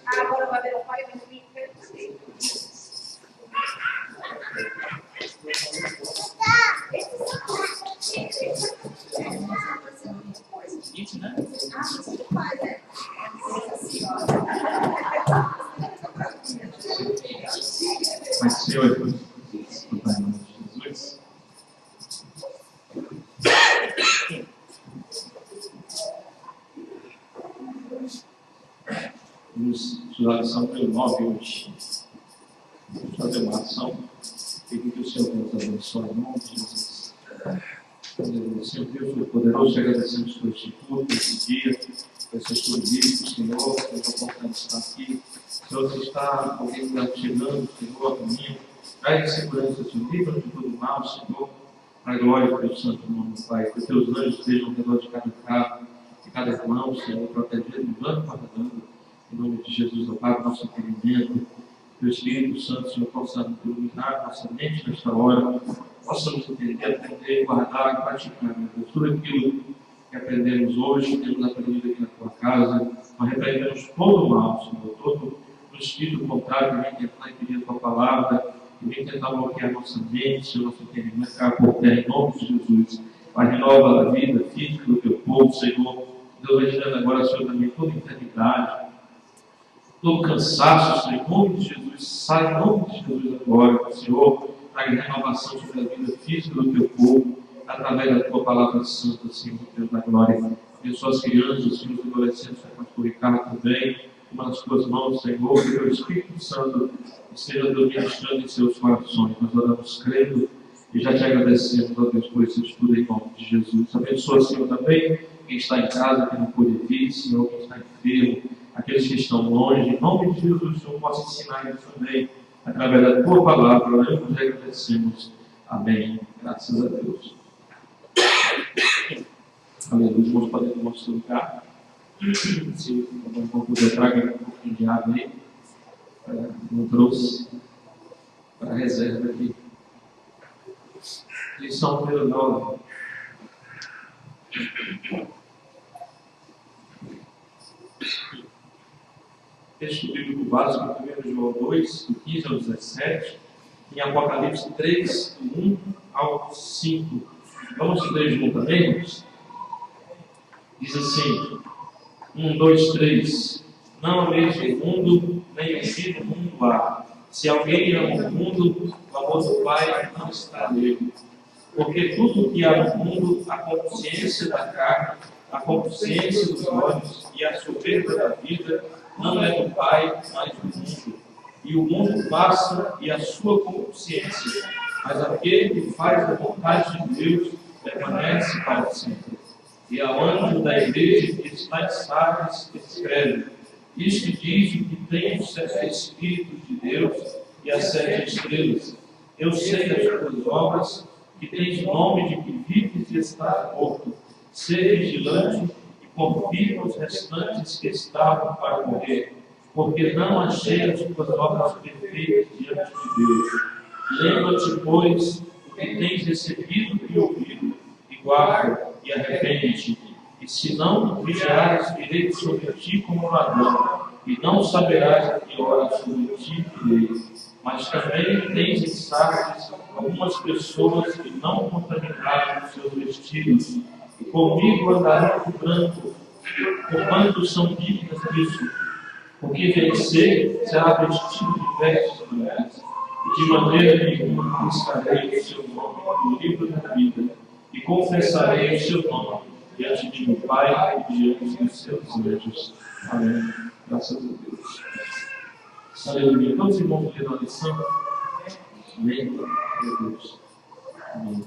Agora vai ver o pai e o Mas, Senhor, desculpa, em nome de Jesus. Vamos estudar a lição número 9 hoje. Vamos fazer uma ação. Pedir que o Senhor nos abençoe em nome de Jesus. Senhor Deus, poderoso, te agradecemos por este culto, esse dia, por esse estudo bíblico, Senhor, que nós possamos estar aqui. Senhor, se está alguém que está chegando, Senhor, a caminho, traz segurança, Senhor, livra de todo mal, Senhor, para a glória do teu santo nome, Pai. Que os teus anjos estejam ao redor de cada carro, de cada irmão, Senhor, protegendo, dando e guardando, em nome de Jesus, ó Pai, nosso entendimento. Que o Espírito Santo, Senhor, possa iluminar nossa mente nesta hora, possamos entender, aprender, guardar e praticar, meu Deus, tudo aquilo que aprendemos hoje, temos aprendido aqui na tua casa, nós repreendemos todo o mal, Senhor, todo o espírito contrário que vem tentar impedir a tua palavra, que vem tentar bloquear a nossa mente, Senhor, nosso entendimento, caia por terra, em nome de Jesus. Pai, renova a vida física do teu povo, Senhor. Deus vai tirando agora, Senhor, também toda enfermidade, todo cansaço, Senhor, em nome de Jesus, sai em nome de Jesus agora, Senhor, traga renovação sobre a vida física do teu povo, através da tua palavra santa, Senhor, Deus da glória. Abençoa as crianças, Senhor, os adolescentes, o pastor Ricardo também, uma das tuas mãos, Senhor, que o Espírito Santo esteja ministrando em seus corações. Nós oramos crendo e já te agradecemos, ó Deus, por esse estudo em nome de Jesus. Abençoa, Senhor, também quem está em casa, que não pôde vir, Senhor, quem está enfermo, aqueles que estão longe, em nome de Jesus, o Senhor possa ensinar eles também, através da tua palavra, nós nos agradecemos. Amém. Graças a Deus. Aleluia. Vamos poder tomar o seu lugar. Se o irmão puder, traga um pouquinho de água aí. Não trouxe para a reserva aqui. Lição número 9. Texto bíblico básico, 1 João 2, do 15 ao 17, em Apocalipse 3, do 1 ao 5. Vamos ler juntamente? Diz assim: 1, 2, 3. Não ameis o mundo, nem o que no mundo há. Se alguém ama o mundo, o amor do Pai não está nele. Porque tudo o que há no mundo, a consciência da carne, a consciência dos olhos e a soberba da vida, não é do Pai, mas do mundo. E o mundo passa e a sua consciência, mas aquele que faz a vontade de Deus permanece para sempre. E ao anjo da igreja que está em Sardes escreve: isto diz o que tem os 7 Espíritos de Deus e as 7 estrelas. Eu sei as tuas obras, que tens nome de que vives e estás morto. Ser vigilante e confirma os restantes que estavam para morrer, porque não achei as tuas obras perfeitas diante de Deus. Lembra-te, pois, do que tens recebido e ouvido, e guarda e arrepende-te. E se não vigiares, virei sobre ti como ladrão, e não saberás a que hora sobre ti virei. Mas também tens em Sardes algumas pessoas que não contaminaram os seus vestidos, e comigo andarão de branco, porquanto são dignas disso. O que vencer será vestido de vestes brancas, e de maneira nenhuma riscarei o seu nome no livro da vida, e confessarei o seu nome diante de meu Pai e diante dos seus anjos. Amém. Graças a Deus. Aleluia. Todos os irmãos leram a lição? Amém. Meu Deus. Amém.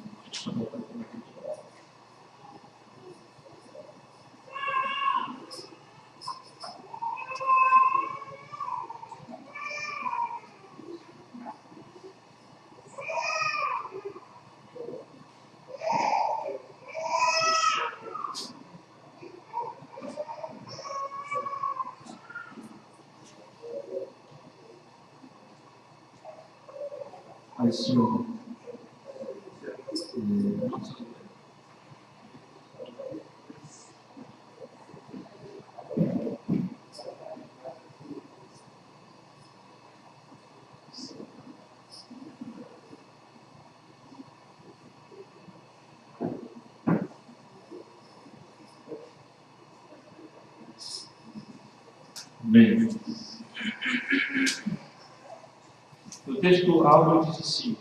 Silva. Bem, o texto Álvaro diz assim: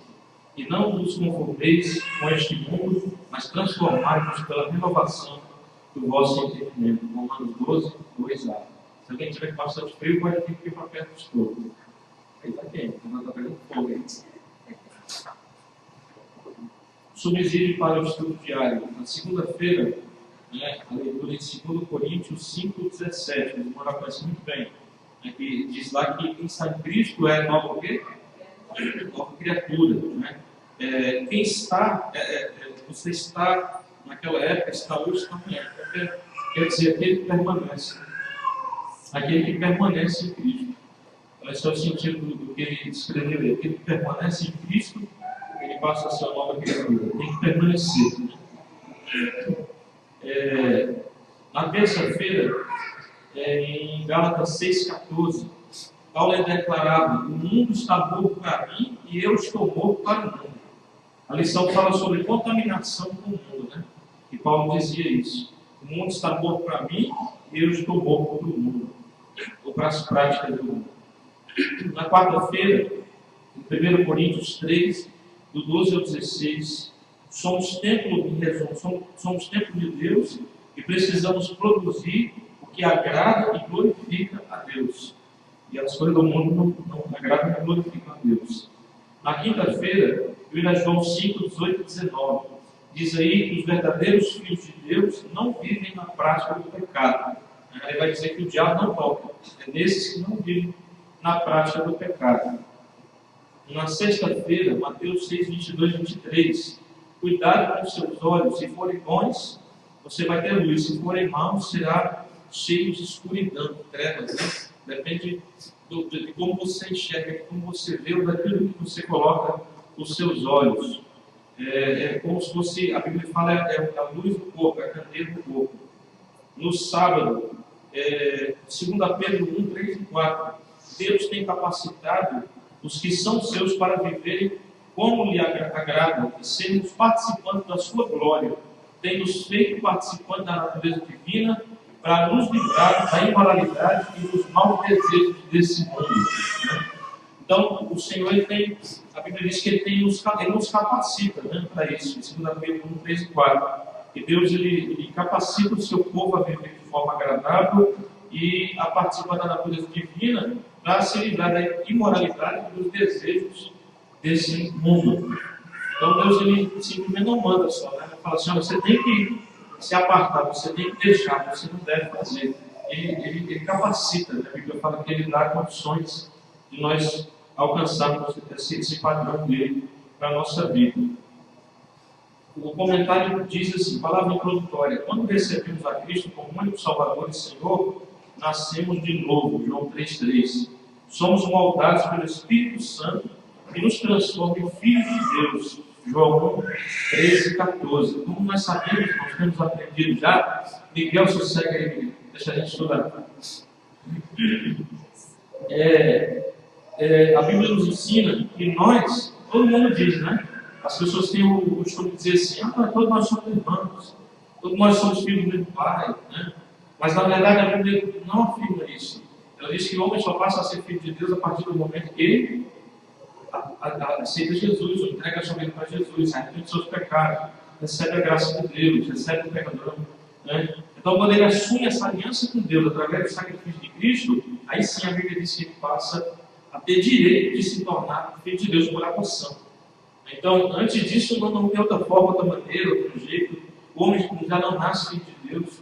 e não vos conformeis com este mundo, mas transformai-vos pela renovação do vosso entendimento. Romanos 12, 2a. Se alguém tiver bastante frio, pode vir aqui para perto do estômago. Aí está quente, não está pegando fogo aí. Subsídio para o estudo diário. Na segunda-feira, a leitura em 2 Coríntios 5,17. O irmão já conhece muito bem. Que diz lá que quem está em Cristo é nova o quê? Nova criatura. Quem está, você está naquela época, está hoje, está amanhã. Quer dizer, aquele que permanece. Aquele que permanece em Cristo. Esse é o sentido do que ele escreveu aí. Aquele que permanece em Cristo, ele passa a ser uma nova criatura. Tem que permanecer. Na terça-feira, em Gálatas 6,14, Paulo declarava: o mundo está morto para mim e eu estou morto para o mundo. A lição fala sobre contaminação com o mundo, E Paulo dizia isso: o mundo está morto para mim e eu estou morto para o mundo, ou para as práticas do mundo. Na quarta-feira, em 1 Coríntios 3, do 12 ao 16, somos templo de Deus e precisamos produzir o que agrada e glorifica a Deus. E as coisas do mundo não agradam e glorificam a Deus. Na quinta-feira, João 5, 18 e 19, diz aí que os verdadeiros filhos de Deus não vivem na prática do pecado. Ele vai dizer que o diabo não toca. É nesses que não vivem na prática do pecado. Na sexta-feira, Mateus 6, 22 e 23, cuidado com os seus olhos, se forem bons, você vai ter luz, se forem maus, será cheio de escuridão, trevas, Depende de como você enxerga, de como você vê, ou daquilo que você coloca os seus olhos. É como se fosse, a Bíblia fala, é a luz do corpo, é a candeia do corpo. No sábado, 2 Pedro 1, 3 e 4, Deus tem capacitado os que são seus para viverem como lhe agrada e sermos participantes da sua glória, tem nos feito participantes da natureza divina para nos livrar da imoralidade e dos maus desejos desse mundo. Então, o Senhor, a Bíblia diz que Ele nos capacita para isso, em 2 Pedro 1, 3 e 4. E Deus ele capacita o seu povo a viver de forma agradável e a participar da natureza divina para se livrar da imoralidade e dos desejos desse mundo. Então Deus ele simplesmente não manda só, Ele fala assim: você tem que se apartar, você tem que deixar, você não deve fazer. Ele capacita, a Bíblia fala que Ele dá condições de nós alcançarmos esse padrão dele para a nossa vida. O comentário diz assim, palavra introdutória: quando recebemos a Cristo como único Salvador e Senhor, nascemos de novo, João 3,3. Somos moldados pelo Espírito Santo que nos transforma em filhos de Deus, João 13,14. Como nós sabemos, nós temos aprendido já. Miguel, sossega aí, deixa a gente estudar. A Bíblia nos ensina que nós, todo mundo diz, as pessoas têm o costume de dizer assim: todos nós somos irmãos, todos nós somos filhos do mesmo pai, Mas na verdade a Bíblia não afirma isso. Ela diz que o homem só passa a ser filho de Deus a partir do momento que ele aceita Jesus, ou entrega a sua vida para Jesus, arrepende dos seus pecados, recebe a graça de Deus, recebe o perdão. Então, quando ele assume essa aliança com Deus através do sacrifício de Cristo, aí sim a Bíblia diz que ele passa a ter direito de se tornar filho de Deus por adoção. Então, antes disso, não tem outra forma, outra maneira, outro jeito. O homem já não nasce filho de Deus.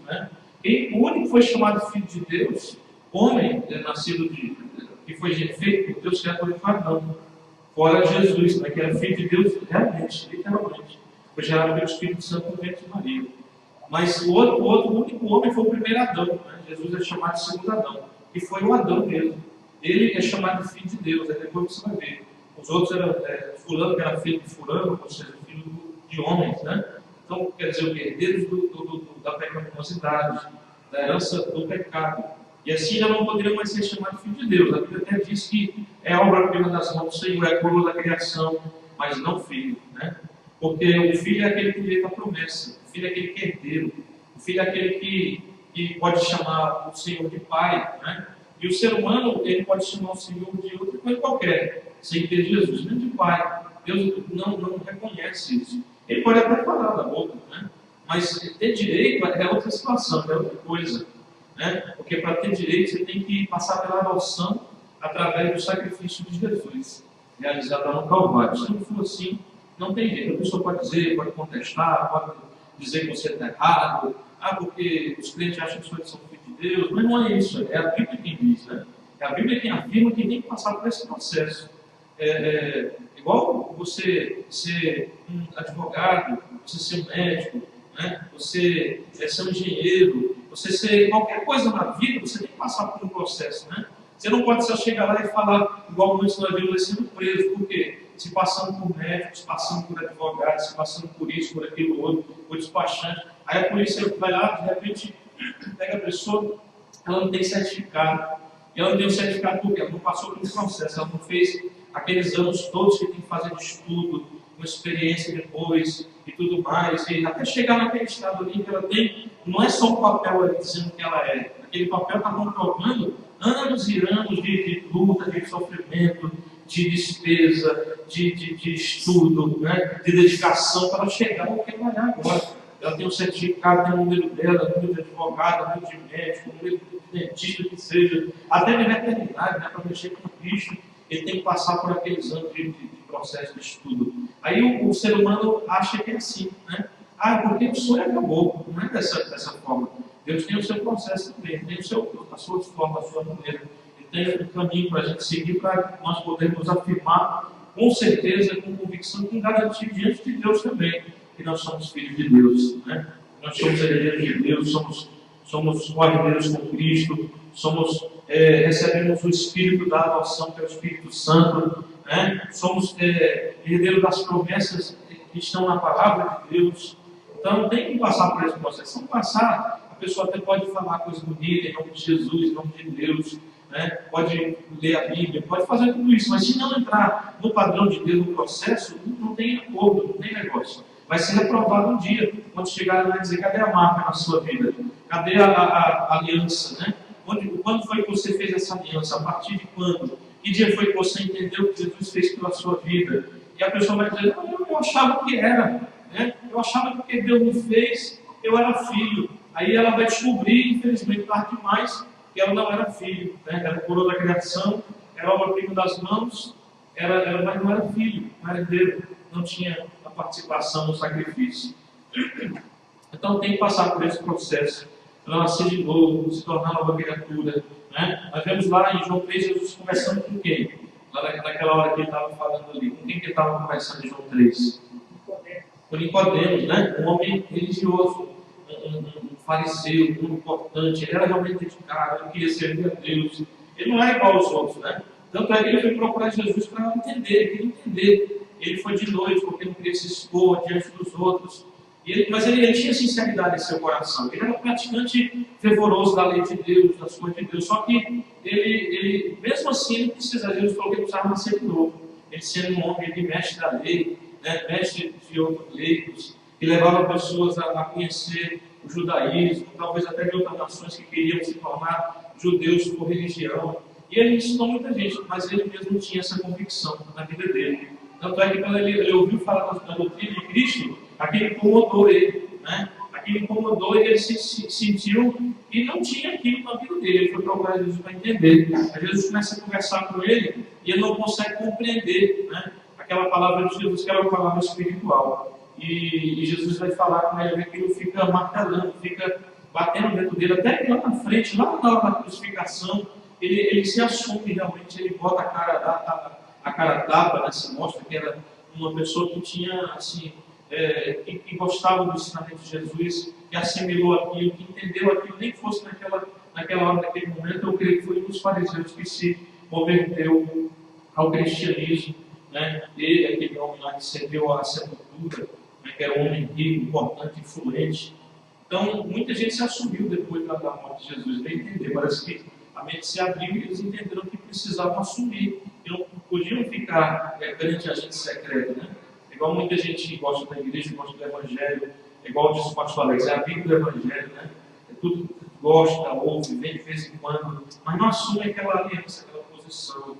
O único que foi chamado filho de Deus, homem nascido que foi feito por Deus, criado por Adão. Fora Jesus, que era filho de Deus realmente, literalmente. Foi gerado pelo Espírito Santo no ventre de Maria. Mas o único homem foi o primeiro Adão. Jesus é chamado de segundo Adão, que foi o Adão mesmo. Ele é chamado de filho de Deus, depois você vai ver. Os outros eram fulano que era filho de fulano, ou seja, filho de homens, né? Então, quer dizer, herdeiros da pecaminosidade, da herança do pecado. E assim já não poderiam mais ser chamados filhos de Deus. A Bíblia até diz que é obra-prima das mãos do Senhor, é coroa da criação, mas não filho, né? Porque o filho é aquele que direito à promessa, o filho é aquele que é herdeiro, o filho é aquele que pode chamar o Senhor de pai, né? E o ser humano, ele pode chamar o Senhor de outra coisa qualquer, sem ter Jesus, nem de pai. Deus não reconhece isso. Ele pode até falar da boca, né? Mas ter direito é outra situação, é outra coisa, né? Porque para ter direito você tem que passar pela adoção através do sacrifício de Jesus, realizado lá no Calvário. Se não for assim, não tem jeito. A pessoa pode dizer, pode contestar, pode dizer que você está errado, porque os crentes acham que são filhos de Deus, mas não é isso, é a Bíblia quem diz, né? É a Bíblia quem afirma que tem que passar por esse processo. Igual você ser um advogado, você ser um médico, né? Você ser um engenheiro, você ser qualquer coisa na vida, você tem que passar por um processo, né? Você não pode só chegar lá e falar, igual muitos nós vimos sendo presos, por quê? Se passando por médicos, passando por advogados, se passando por isso, por aquilo outro, por despachante. Aí a polícia vai lá, de repente, pega a pessoa, ela não tem certificado. E ela não tem o certificado porque ela não passou pelo processo, ela não fez aqueles anos todos que tem que fazer de estudo, uma experiência depois e tudo mais. E até chegar naquele estado ali que ela tem, não é só um papel ali dizendo que ela é. Aquele papel está comprovando anos e anos de luta, de sofrimento, de despesa, de estudo, né? De dedicação para ela chegar no que ela é agora. Ela tem um certificado, tem o número dela, número de advogado, número de médico, número de dentista, que seja, até de veterinário, né? Para mexer com o bicho, ele tem que passar por aqueles anos de processo de estudo. Aí o ser humano acha que é assim, né? Porque o sonho acabou. Não é dessa forma. Deus tem o seu processo também, tem a sua forma, a sua maneira. Ele tem um caminho para a gente seguir, para nós podermos afirmar com certeza, com convicção, com garantia diante de Deus também, que nós somos filhos de Deus, né? Nós somos herdeiros de Deus, somos co-herdeiros com Cristo, recebemos o Espírito da adoção, que é o Espírito Santo, né? Somos herdeiros das promessas que estão na palavra de Deus. Então tem que passar por esse processo. Se não passar, a pessoa até pode falar coisa bonita em nome de Jesus, em nome de Deus, né? Pode ler a Bíblia, pode fazer tudo isso, mas se não entrar no padrão de Deus no processo, não tem acordo, não tem negócio. Vai ser reprovado um dia, quando chegar e vai dizer: cadê a marca na sua vida? Cadê a aliança, né? Quando foi que você fez essa aliança? A partir de quando? Que dia foi que você entendeu o que Jesus fez pela sua vida? E a pessoa vai dizer: não, eu achava que era, né? Eu achava que porque Deus me fez, eu era filho. Aí ela vai descobrir, infelizmente, tarde demais, que ela não era filho, né? Era coroa da criação, era obra-prima das mãos, mas não era filho, não era herdeiro, não tinha a participação no sacrifício. Então tem que passar por esse processo, para nascer de novo, se tornar nova criatura, né? Nós vemos lá em João 3, Jesus conversando com quem? Lá naquela hora que ele estava falando ali, com quem que ele estava conversando em João 3? Com Nicodemos, né? Um homem religioso, um fariseu, um importante. Ele era realmente dedicado, ele queria servir a Deus. Ele não era igual aos outros, né? Tanto é que ele foi procurar Jesus para entender, ele queria entender. Ele foi de noite porque não queria se expor diante dos outros. Mas ele tinha sinceridade em seu coração. Ele era um praticante fervoroso da lei de Deus, das coisas de Deus. Só que ele mesmo assim, ele precisava, Deus falou que ele precisava nascer de novo. Ele sendo um homem de mestre da lei, né, mestre de outros leigos, que levava pessoas a conhecer o judaísmo, talvez até de outras nações que queriam se tornar judeus por religião. E ele ensinou muita gente, mas ele mesmo tinha essa convicção na vida dele. Tanto é que quando ele ouviu falar da doutrina de Cristo, aquilo incomodou ele, né? Aquilo incomodou e ele se sentiu que não tinha aquilo na vida dele. Ele foi procurar Jesus para entender. Às vezes começa a conversar com ele e ele não consegue compreender, né? Aquela palavra de Jesus, que era uma palavra espiritual. E Jesus vai falar com ele, aquilo fica martelando, fica batendo dentro dele, até que lá na frente, lá na hora da crucificação, ele se assume realmente, ele bota a cara tapa, né? Se mostra que era uma pessoa que tinha, assim, que gostava do ensinamento de Jesus, que assimilou aquilo, que entendeu aquilo, nem que fosse naquela hora, naquele momento. Eu creio que foi um dos fariseus que se converteu ao cristianismo, né? Ele, aquele homem lá que cedeu à sepultura, né? Que era um homem rico, importante, influente. Então, muita gente se assumiu depois da morte de Jesus. Ele entendeu, parece que a mente se abriu e eles entenderam que precisavam assumir, que não podiam ficar perante agente secreto, né? Igual muita gente gosta da igreja, gosta do evangelho, igual diz o pastor Alex, é amigo do evangelho, né? É tudo que gosta, ouve, vem de vez em quando, mas não assume aquela aliança, aquela posição,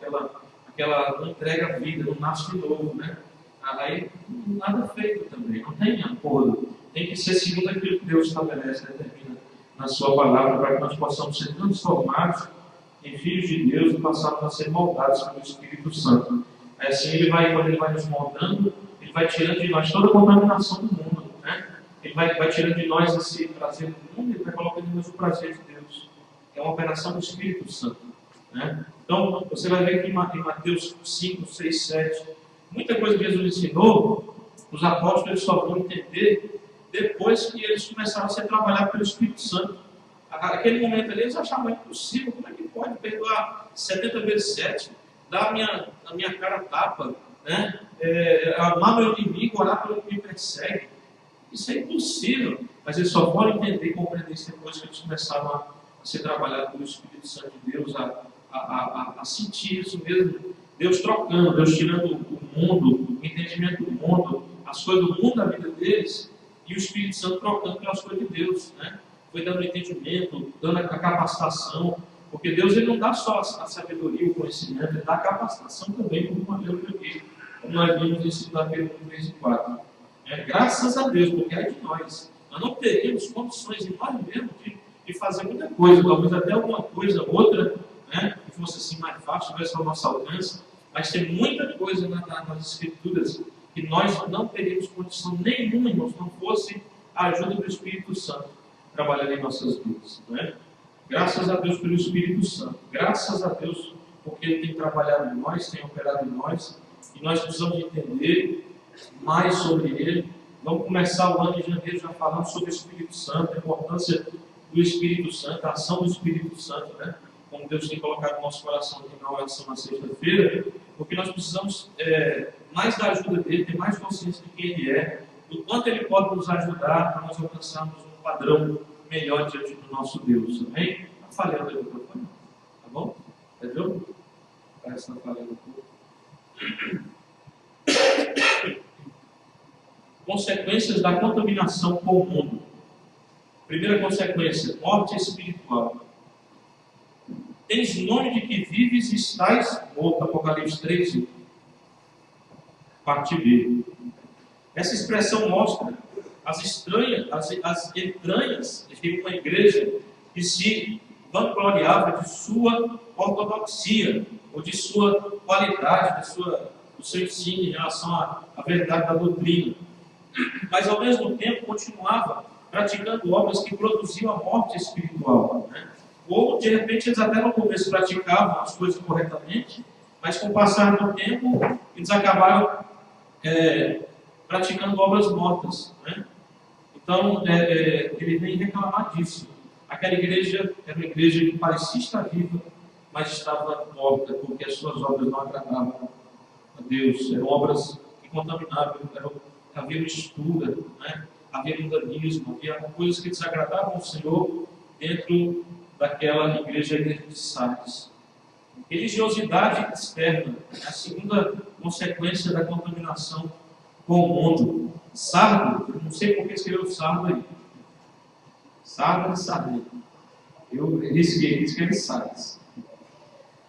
aquela não entrega a vida, não nasce de novo, né? Aí nada feito também, não tem acordo. Tem que ser segundo aquilo que Deus estabelece, determina na sua palavra, para que nós possamos ser transformados em filhos de Deus e passarmos a ser moldados pelo Espírito Santo. Assim, quando ele vai nos moldando, ele vai tirando de nós toda a contaminação do mundo, né? Ele vai tirando de nós esse prazer do mundo e ele vai colocando em nós o prazer de Deus. É uma operação do Espírito Santo, né? Então, você vai ver que em Mateus 5, 6, 7, muita coisa que Jesus ensinou, os apóstolos eles só vão entender depois que eles começaram a ser trabalhados pelo Espírito Santo. Naquele momento ali, eles achavam impossível. Como é que pode perdoar 70 vezes 7? Dar a minha cara a tapa, né? Amar meu inimigo, orar pelo que me persegue. Isso é impossível. Mas eles só podem entender e compreender isso depois que eles começaram a ser trabalhados pelo Espírito Santo de Deus, a sentir isso mesmo. Deus trocando, Deus tirando o mundo, o entendimento do mundo, as coisas do mundo da vida deles, e o Espírito Santo trocando pelas coisas de Deus, né? Foi dando entendimento, dando a capacitação, porque Deus ele não dá só a sabedoria, o conhecimento, ele dá a capacitação também, como nós vimos em 2 Pedro 3 e 4. Graças a Deus, porque é de nós. Nós não teríamos condições em nós mesmos de fazer muita coisa, talvez até alguma coisa, outra, né, que fosse assim mais fácil, tivesse ao nosso alcance, mas tem muita coisa nas Escrituras que nós não teríamos condição nenhuma, irmãos, não fosse a ajuda do Espírito Santo trabalhando em nossas vidas, não é? Graças a Deus pelo Espírito Santo, graças a Deus porque Ele tem trabalhado em nós, tem operado em nós, e nós precisamos entender mais sobre Ele. Vamos começar o ano de janeiro já falando sobre o Espírito Santo, a importância do Espírito Santo, a ação do Espírito Santo, né? Como Deus tem colocado no nosso coração aqui na oração na sexta-feira, porque nós precisamos mais da ajuda dele, ter mais consciência de quem Ele é, do quanto Ele pode nos ajudar para nós alcançarmos um padrão melhor diante do nosso Deus, amém? Está falhando aí o microfone? Tá bom? Entendeu? Parece que está falhando um pouco. Consequências da contaminação com o mundo. Primeira consequência, morte espiritual. Tens nome de que vives e estás morto. Apocalipse 3, parte B. Essa expressão mostra as entranhas de uma igreja que se vangloriava de sua ortodoxia, ou de sua qualidade, do seu ensino em relação à verdade da doutrina. Mas, ao mesmo tempo, continuava praticando obras que produziam a morte espiritual, né? Ou, de repente, eles até no começo praticavam as coisas corretamente, mas com o passar do tempo, eles acabaram praticando obras mortas, né? Então, ele vem reclamar disso. Aquela igreja era uma igreja que parecia estar viva, mas estava morta, porque as suas obras não agradavam a Deus. Eram obras que contaminavam, havia mistura, né? Havia mundanismo, havia coisas que desagradavam o Senhor dentro daquela igreja de Sardes. Religiosidade externa, a segunda consequência da contaminação com o mundo. Sardo, não sei por que escreveu sardo aí. Sardo e Sardo. Eu risquei, escrevi Sardes.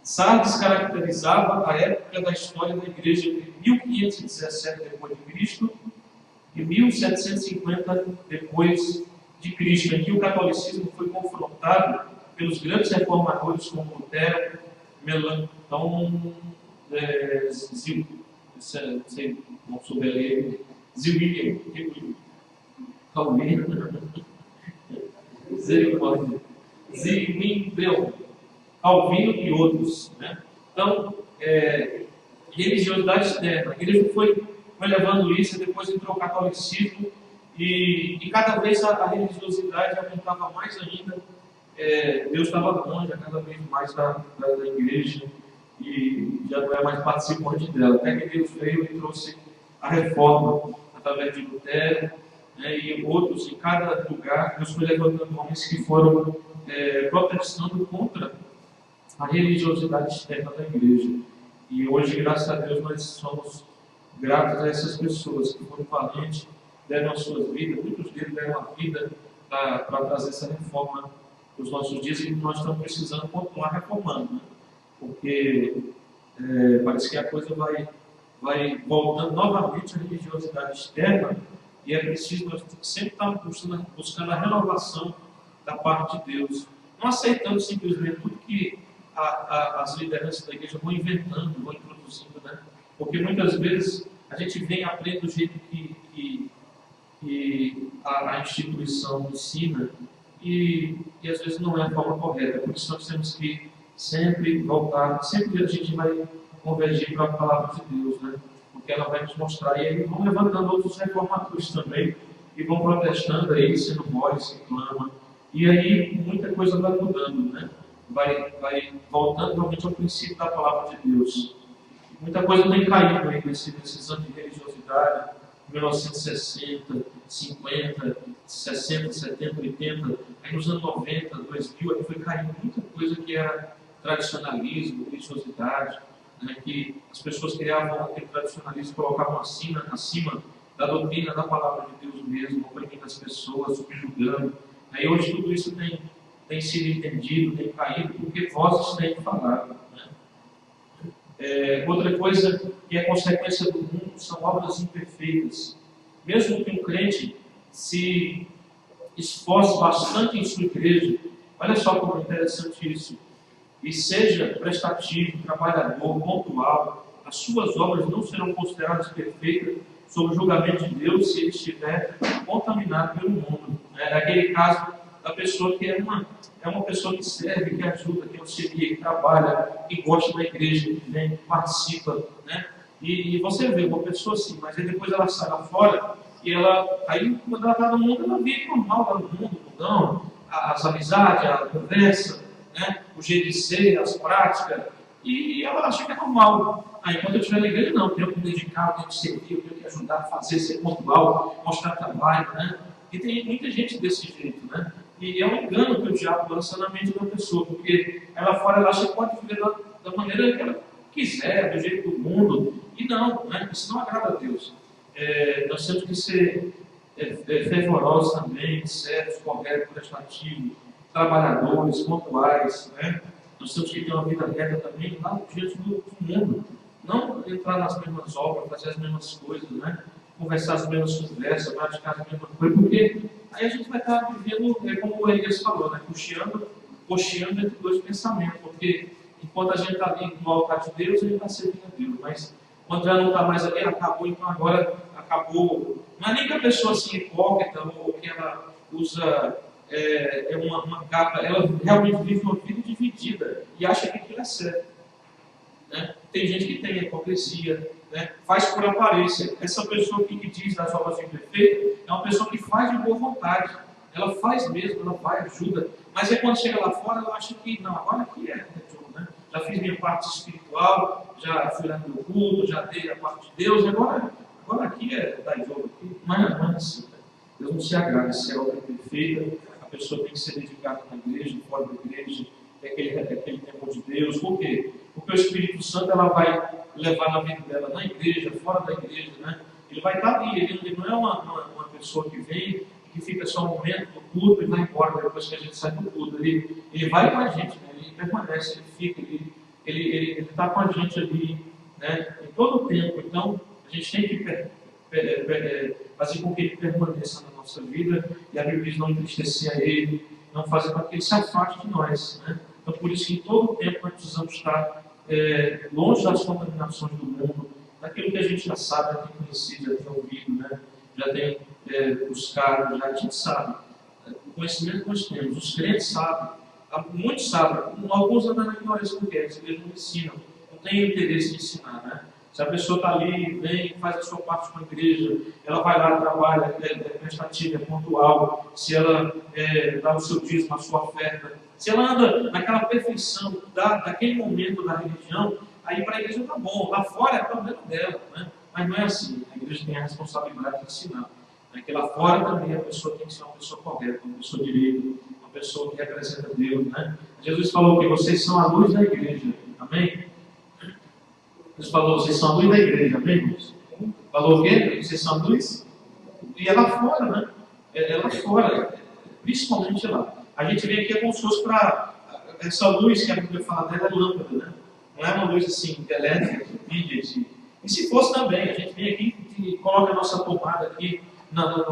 Sardes caracterizava a época da história da igreja entre 1517 depois de Cristo e 1750 depois de Cristo, em que o catolicismo foi confrontado pelos grandes reformadores como Lutero, Melanchthon, não souber ler, Zwingli, Calvino e outros, né? Então, religiosidade externa. A igreja foi levando isso, e depois entrou o catolicismo, e cada vez a religiosidade aumentava mais ainda. Deus estava longe cada vez mais da igreja, e já não é mais participante dela. Até que Deus veio e trouxe a reforma através de Lutero, né, e outros em cada lugar. Deus foi levantando homens que foram protestando contra a religiosidade externa da igreja. E hoje, graças a Deus, nós somos gratos a essas pessoas que foram valentes, deram as suas vidas, muitos deles deram a vida para trazer essa reforma para os nossos dias, e nós estamos precisando continuar reformando, né? Porque parece que a coisa vai voltando novamente à religiosidade externa, e é preciso nós sempre estarmos buscando a renovação da parte de Deus, não aceitando simplesmente tudo que as lideranças da igreja vão inventando, vão introduzindo, né? Porque muitas vezes a gente vem e aprende do jeito que a instituição ensina, e às vezes não é a forma correta. Por isso nós temos que sempre voltar, sempre a gente vai convergir para a palavra de Deus, né? Porque ela vai nos mostrar, e aí vão levantando outros reformadores também, e vão protestando aí, sendo voz que clama, e aí muita coisa vai mudando, né? Vai voltando realmente ao princípio da palavra de Deus. Muita coisa tem caído aí nesses anos de religiosidade, 1960, 50, 60, 70, 80, aí nos anos 90, 2000, aí foi caindo muita coisa que era tradicionalismo, religiosidade, né, que as pessoas criavam aquele tradicionalismo, colocavam acima da doutrina da palavra de Deus mesmo, oprimindo as pessoas, subjugando. Aí hoje tudo isso tem sido entendido, tem caído, porque vozes têm falado, né? Outra coisa que é consequência do mundo são obras imperfeitas. Mesmo que um crente se esforce bastante em sua igreja, olha só como é interessante isso, e seja prestativo, trabalhador, pontual, as suas obras não serão consideradas perfeitas sob o julgamento de Deus se ele estiver contaminado pelo mundo. É aquele caso da pessoa que é uma pessoa que serve, que ajuda, que auxilia, que trabalha, que gosta da igreja, que vem, que participa, né? E você vê uma pessoa assim, mas aí depois ela sai lá fora, e aí quando ela está no mundo, ela vive normal lá no mundo, mundão, as amizades, a conversa, né? O jeito de ser, as práticas, e ela acha que é normal. Aí quando eu estiver na igreja, não, eu tenho que me dedicar, eu tenho que servir, eu tenho que ajudar a fazer, ser pontual, mostrar trabalho, né? E tem muita gente desse jeito, né? E é um engano que o diabo lança na mente da pessoa, porque ela fora ela acha que pode viver da maneira que ela quiser, do jeito do mundo, e não, né? Isso não agrada a Deus. Nós temos que ser fervorosos também, sérios, corretos, prestativos, trabalhadores, pontuais, né? Nós temos que ter uma vida reta também lá diante do mundo, não entrar nas mesmas obras, fazer as mesmas coisas, né? Conversar as mesmas conversas, praticar as mesmas coisas, porque aí a gente vai estar vivendo, como o Elias falou, né? Cocheando entre dois pensamentos, porque enquanto a gente está ali no altar de Deus, a gente está servindo a Deus, mas quando já não está mais ali, acabou, então agora acabou. Não é nem que a pessoa assim hipócrita, ou que ela usa uma capa, ela realmente vive uma vida dividida e acha que aquilo é certo, né? Tem gente que tem hipocrisia, né? Faz por aparência. Essa pessoa que diz das obras imperfeitas é uma pessoa que faz de boa vontade. Ela faz mesmo, ela vai, ajuda. Mas aí quando chega lá fora, ela acha que não, agora aqui né? Já fiz minha parte espiritual, já fui lá no culto, já dei a parte de Deus, agora aqui da jogo. Mas não é assim, né? Deus não se agrada, se é obra perfeita, a pessoa tem que ser dedicada na igreja, fora da igreja, aquele tempo de Deus. Por quê? Porque o Espírito Santo ela vai levar na vida dela, na igreja, fora da igreja, né? Ele vai estar ali, ele não é uma pessoa que vem e que fica só um momento do culto e vai embora depois que a gente sai do culto. Ele vai com a gente, né? Ele permanece, ele fica, ele está com a gente ali, né? Em todo o tempo. Então, a gente tem que fazer com que ele permaneça na nossa vida, e a Bíblia diz não entristecer a ele, não fazer com que ele se afaste de nós, né? Então, por isso que em todo o tempo nós precisamos estar longe das contaminações do mundo, daquilo que a gente já sabe, já tem conhecido, já tem ouvido, né? Já tem buscado, já a gente sabe. O conhecimento que nós temos, os crentes sabem, muitos sabem, alguns andam na ignorância porque eles não ensinam, não têm interesse de ensinar, né? Se a pessoa está ali, vem, faz a sua parte com a igreja, ela vai lá, trabalha, é prestativa, é pontual, se ela dá o seu dízimo, a sua oferta, se ela anda naquela perfeição daquele momento da religião, aí para a igreja está bom, lá fora é problema dela, né? Mas não é assim, a igreja tem a responsabilidade de ensinar. Né? Que lá fora também a pessoa tem que ser uma pessoa correta, uma pessoa direita, uma pessoa que representa Deus. Né? Jesus falou que vocês são a luz da igreja, amém? Jesus falou, vocês são a luz da igreja, amém, irmãos? Falou o quê? Vocês são a luz? E é lá fora, né? É lá fora, principalmente lá. A gente vem aqui como se fosse para essa luz que a Bíblia fala dela é lâmpada, né? Não é uma luz assim, elétrica, de pilha, e se fosse também, a gente vem aqui e coloca a nossa tomada aqui na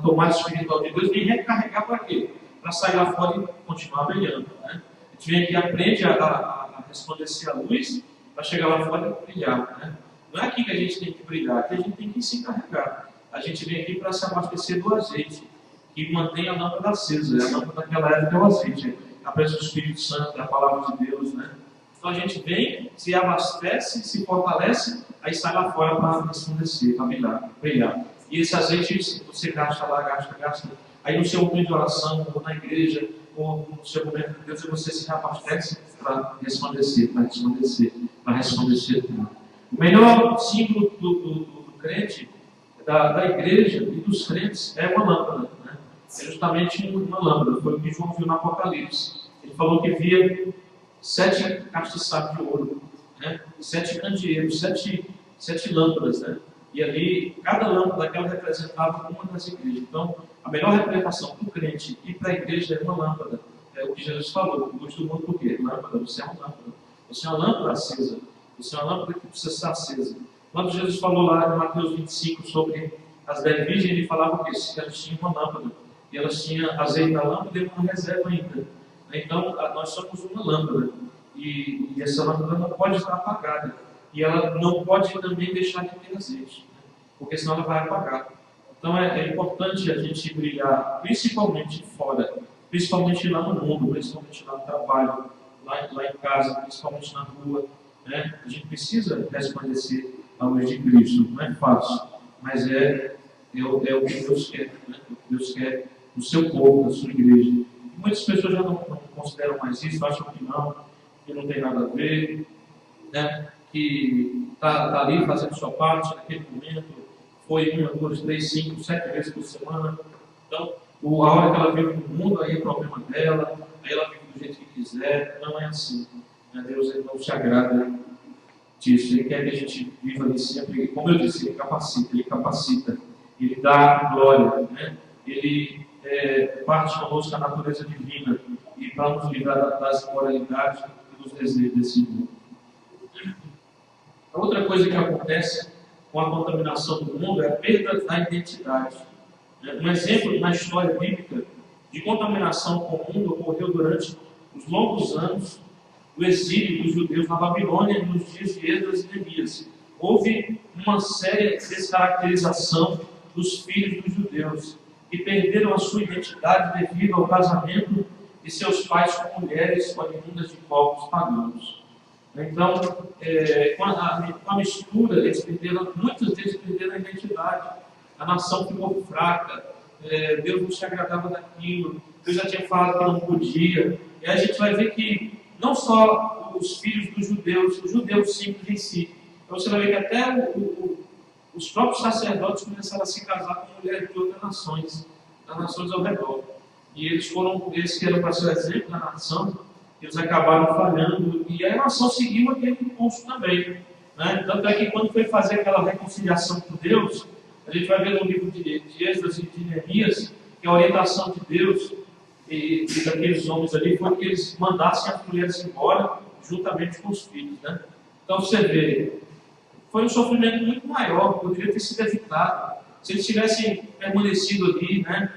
tomada espiritual de Deus, vem recarregar para quê? Para sair lá fora e continuar brilhando, né? A gente vem aqui e aprende a resplandecer a luz para chegar lá fora e brilhar, né? Não é aqui que a gente tem que brilhar, aqui a gente tem que se encarregar. A gente vem aqui para se abastecer do azeite, que mantém a lâmpada acesa. A lâmpada daquela época é o azeite, a presença do Espírito Santo, a palavra de Deus, né? Então a gente vem, se abastece, se fortalece, aí sai lá fora para resplandecer, para brilhar. E esse azeite você gasta lá, gasta. Aí no seu momento de oração, ou na igreja, ou no seu momento de Deus, você se reabastece para resplandecer. O melhor símbolo do crente, da igreja e dos crentes é uma lâmpada. Né? É justamente uma lâmpada. Foi o que João viu no Apocalipse. Ele falou que via 7 castiçados de ouro, né? 7 candeeiros, 7 lâmpadas. Né? E ali, cada lâmpada daquela representava uma das igrejas. Então, a melhor representação do crente e para a igreja é uma lâmpada. É o que Jesus falou. Luz do mundo por quê? Lâmpada. Você é uma lâmpada. Você é uma lâmpada acesa. Você é uma lâmpada que precisa ser acesa. Quando Jesus falou lá em Mateus 25 sobre as 10 virgens, ele falava que elas tinham uma lâmpada. E elas tinham azeite na lâmpada e uma reserva ainda. Então, nós somos uma lâmpada. E essa lâmpada não pode estar apagada. E ela não pode também deixar de ter azeite. Né? Porque senão ela vai apagar. Então, é importante a gente brilhar, principalmente fora. Principalmente lá no mundo, principalmente lá no trabalho, lá em casa, principalmente na rua. Né? A gente precisa resplandecer a luz de Cristo. Não é fácil, mas é o que Deus quer. Né? É o que Deus quer do seu povo, da sua igreja. E muitas pessoas já não consideram mais isso, acham que não tem nada a ver, né? Que está ali fazendo sua parte naquele momento. Foi 1, 2, 3, 5, 7 vezes por semana. Então, a hora que ela vive no mundo, aí é problema dela, aí ela vive do jeito que quiser. Não é assim. Né? Deus não se agrada disso. Ele quer que a gente viva ali sempre. Como eu disse, ele capacita, ele dá glória, né? Ele parte conosco a natureza divina e para nos livrar das imoralidades e dos desejos desse mundo. A outra coisa que acontece com a contaminação do mundo é a perda da identidade. Um exemplo na história bíblica de contaminação com o mundo ocorreu durante os longos anos do exílio dos judeus na Babilônia nos dias de Esdras e Neemias. Houve uma séria descaracterização dos filhos dos judeus, que perderam a sua identidade devido ao casamento de seus pais com mulheres oriundas de povos pagãos. Então, com a mistura, muitos deles perderam a identidade. A nação ficou fraca, Deus não se agradava daquilo, Deus já tinha falado que não podia. E aí a gente vai ver que não só os filhos dos judeus, os judeus simples em si, então você vai ver que até os próprios sacerdotes começaram a se casar com mulheres de outras nações, das nações ao redor. E eles que eram para ser o exemplo da nação, eles acabaram falhando, e a nação seguiu aquele impulso também. Né? Tanto é que quando foi fazer aquela reconciliação com Deus, a gente vai ver no livro de Esdras e de Neemias, que a orientação de Deus e daqueles homens ali foi que eles mandassem as mulheres embora, juntamente com os filhos. Né? Então você vê, foi um sofrimento muito maior, poderia ter sido evitado. Se eles tivessem permanecido ali, né?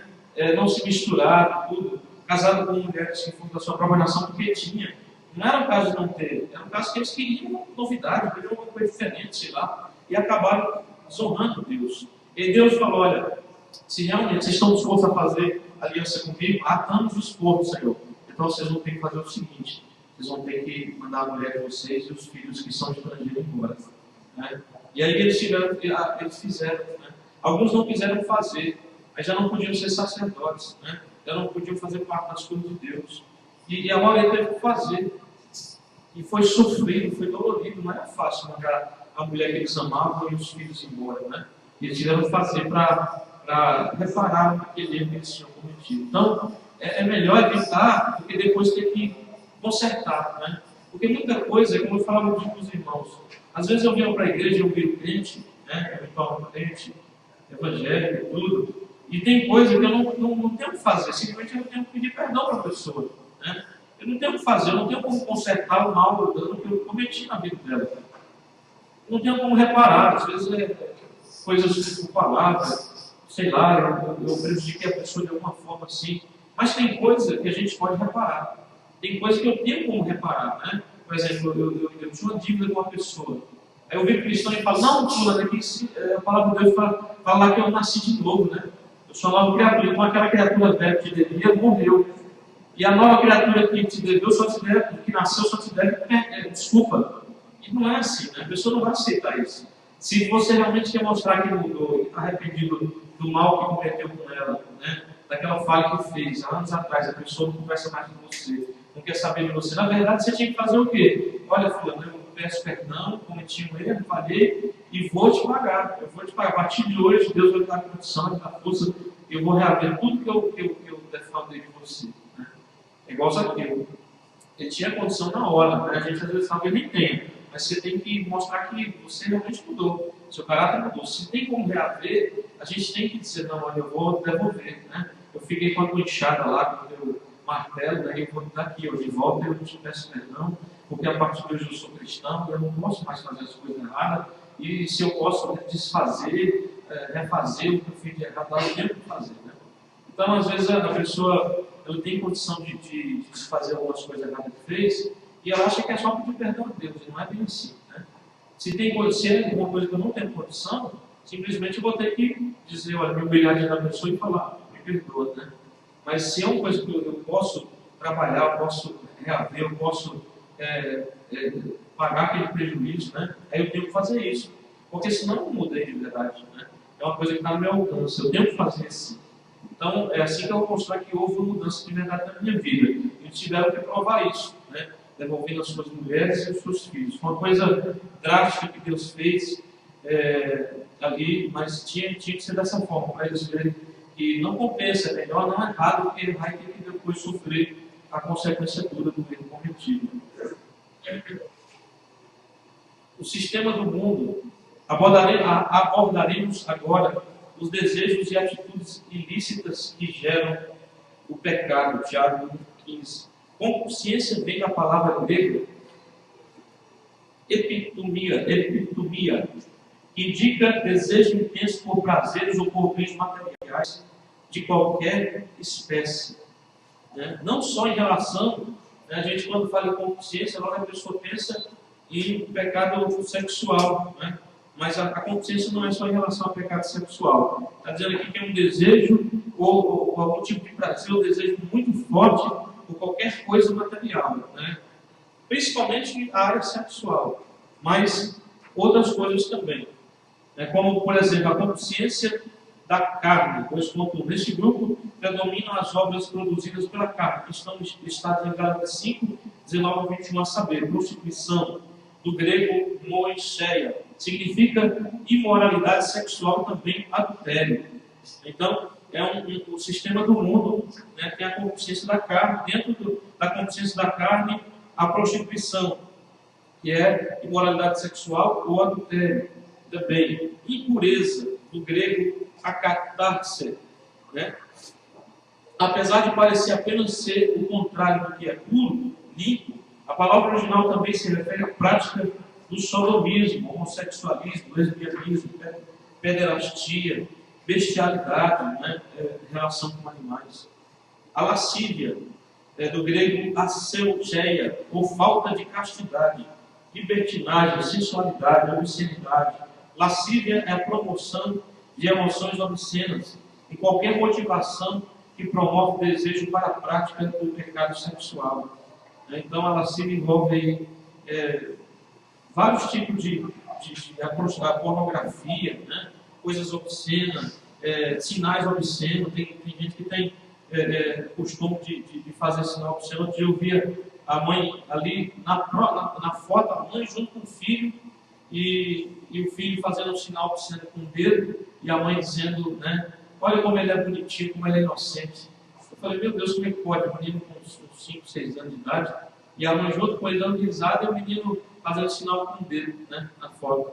Não se misturado, tudo, casado com mulheres que foram da sua própria nação, porque tinha. Não era um caso de não ter, era um caso que eles queriam novidade, queriam uma coisa diferente, sei lá, e acabaram desonrando Deus. E Deus falou: olha, se realmente vocês estão dispostos a fazer aliança comigo, estamos dispostos, Senhor. Então vocês vão ter que fazer o seguinte: vocês vão ter que mandar a mulher de vocês e os filhos que são estrangeiros embora. Né? E aí eles fizeram. Né? Alguns não quiseram fazer, mas já não podiam ser sacerdotes, né? Já não podiam fazer parte das coisas de Deus. E a maioria teve que fazer. E foi sofrido, foi dolorido, não era fácil mandar a mulher que eles amavam e os filhos embora, né? E eles tiveram que fazer para reparar aquele erro que eles tinham cometido. Então, é melhor evitar do que depois ter que consertar, né? Porque muita coisa, como eu falava com os irmãos, às vezes eu venho para a igreja e eu viro crente, né? Eu me torno crente, evangélico e tudo, e tem coisa que eu não tenho que fazer, simplesmente eu tenho que pedir perdão para a pessoa, né? Eu não tenho o que fazer, eu não tenho como consertar o mal, o dano que eu cometi na vida dela. Eu não tenho como reparar, às vezes coisas por palavras, sei lá, eu prejudiquei a pessoa de alguma forma assim. Mas tem coisa que a gente pode reparar. Tem coisa que eu tenho como reparar, né? Por exemplo, eu tinha uma dívida com uma pessoa. Aí eu vi o cristão e falo, não, fulano, aqui a palavra de Deus fala lá que eu nasci de novo, né? Eu sou uma nova criatura, então aquela criatura velha que te devia morreu. E a nova criatura que te deveu, que nasceu, só te deve desculpa. E não é assim, né? A pessoa não vai aceitar isso. Se você realmente quer mostrar que mudou, que está arrependido do mal que cometeu com ela, né? Daquela falha que fez há anos atrás, a pessoa não conversa mais com você, não quer saber de você. Na verdade, você tinha que fazer o quê? Olha, fulano, eu peço perdão, cometi um erro, falhei e vou te pagar. Eu vou te pagar. A partir de hoje, Deus vai me dar condição, vai me dar força, e eu vou reaver tudo que eu defraudei de você. Né? É igual Zaqueu. Ele tinha condição na hora, né? A gente às vezes talvez nem tenha, mas você tem que mostrar que você realmente mudou, seu caráter mudou. Se tem como reaver, a gente tem que dizer, não, olha, eu vou devolver, né? Eu fiquei com a tua enxada lá, com o meu martelo, daí eu vou dar aqui, eu de volta eu te peço perdão, porque a partir de hoje eu sou cristão, eu não posso mais fazer as coisas erradas, e se eu posso desfazer, refazer o que eu fiz de errado, eu tenho que fazer, né? Então, às vezes, a pessoa ela tem condição de desfazer algumas coisas erradas que fez, e ela acha que é só pedir perdão a Deus, e não é bem assim, né? Se é alguma coisa que eu não tenho condição, simplesmente eu vou ter que dizer, olha, me humilhar diante da pessoa e falar, me perdoa, né? Mas se é uma coisa que eu posso trabalhar, eu posso reaver, eu posso pagar aquele prejuízo, né? Aí eu tenho que fazer isso, porque senão eu não mudei de verdade, né? É uma coisa que está no meu alcance, eu tenho que fazer assim. Então, é assim que eu vou mostrar que houve uma mudança de verdade na minha vida. E tiveram que provar isso, né? Devolvendo as suas mulheres e os seus filhos. Foi uma coisa drástica que Deus fez ali, mas tinha que ser dessa forma, para eles verem que não compensa, é melhor não errar do que errar e ter que depois sofrer a consequência dura do erro cometido. O sistema do mundo, abordaremos agora os desejos e atitudes ilícitas que geram o pecado, Tiago 1,15. Consciência vem da palavra grega epitomia, que indica desejo intenso por prazeres ou por bens materiais de qualquer espécie. Né? Não só em relação, né, a gente quando fala em consciência, logo a pessoa pensa em pecado sexual, né? Mas a consciência não é só em relação ao pecado sexual. Está dizendo aqui que é um desejo ou algum tipo de prazer, um desejo muito forte por qualquer coisa material, né? Principalmente a área sexual, mas outras coisas também. Como, por exemplo, a consciência da carne. 2.1. Neste grupo predominam as obras produzidas pela carne, que estão listadas em Gálatas 5, 19 a 21, a saber, prostituição, do grego moicheia, significa imoralidade sexual, também adultério. Então, é um sistema do mundo, né, tem a consciência da carne, dentro da consciência da carne, a prostituição, que é imoralidade sexual ou adultério. Também, impureza, do grego akatarse, né? Apesar de parecer apenas ser o contrário do que é puro, limpo, a palavra original também se refere à prática do sodomismo, homossexualismo, lesbianismo, pederastia, bestialidade, né? Relação com animais. A lascívia, do grego aseugeia, ou falta de castidade, libertinagem, sensualidade, obscenidade. Lascívia é a promoção de emoções obscenas e qualquer motivação que promove o desejo para a prática do pecado sexual. Então, a lascívia envolve vários tipos de pornografia, né? Coisas obscenas, sinais obscenos. Tem gente que tem costume de fazer sinal obsceno. Onde eu via a mãe ali na foto, a mãe junto com o filho, e o filho fazendo um sinal sendo com o dedo, e a mãe dizendo, né, olha como ele é bonitinho, como ele é inocente. Eu falei, meu Deus, como é que pode? O menino com uns 5, 6 anos de idade, e a mãe junto com ele dando risada, e o menino fazendo sinal com o dedo, né, na foto.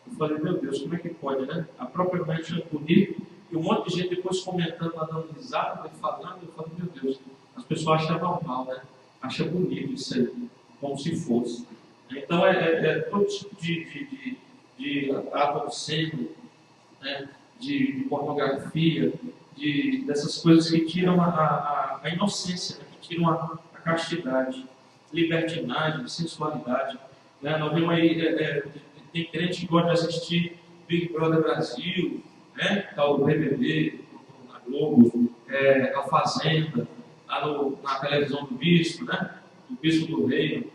Eu falei, meu Deus, como é que pode, né? A própria mãe achando bonito, e um monte de gente depois comentando, lá dando risada, falando. Eu falei, meu Deus, as pessoas acham normal, né? Acham bonito isso aí, como se fosse. Então, todo tipo de ato obsceno, né? de pornografia, dessas coisas que tiram a inocência, né? Que tiram a castidade, libertinagem, sensualidade. Né? Nós vemos aí, tem crente que gosta de assistir Big Brother Brasil, né? O BBB, na Globo, a Fazenda, lá na televisão do bispo, né? Do bispo do reino.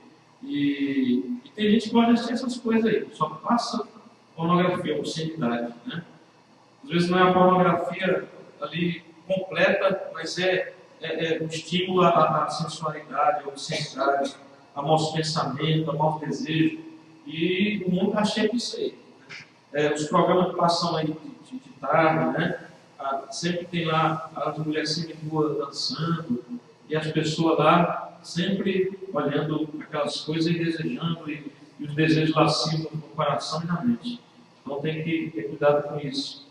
E tem gente que gosta de assistir essas coisas aí, só passa pornografia, obscenidade, né? Às vezes não é a pornografia ali completa, mas um estímulo à sensualidade, à obscenidade, a maus pensamentos, a maus desejos. E o mundo está cheio disso aí. Os programas que passam aí de tarde, né? Sempre tem lá as mulheres sempre boas dançando, e as pessoas lá sempre olhando aquelas coisas e desejando, e os desejos lascivos no coração e na mente. Então tem que ter cuidado com isso.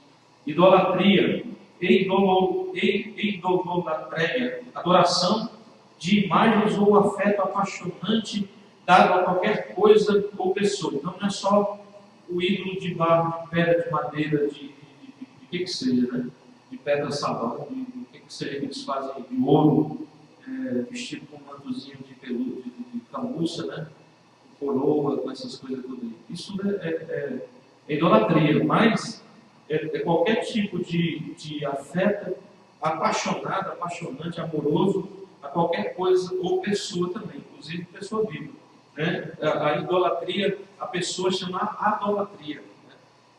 Idolatria, idolatria, adoração de imagens ou afeto apaixonante dado a qualquer coisa ou pessoa. Então não é só o ídolo de barro, de pedra, de madeira, de que seja, né? De pedra salão, de que seja que eles fazem de ouro, vestido com um mantozinho de peludo, de camurça, né? Coroa, com essas coisas tudo aí. Isso é idolatria, mas qualquer tipo de afeto apaixonado, apaixonante, amoroso a qualquer coisa ou pessoa também, inclusive pessoa viva. Né? A idolatria, a pessoa chama adolatria. Né?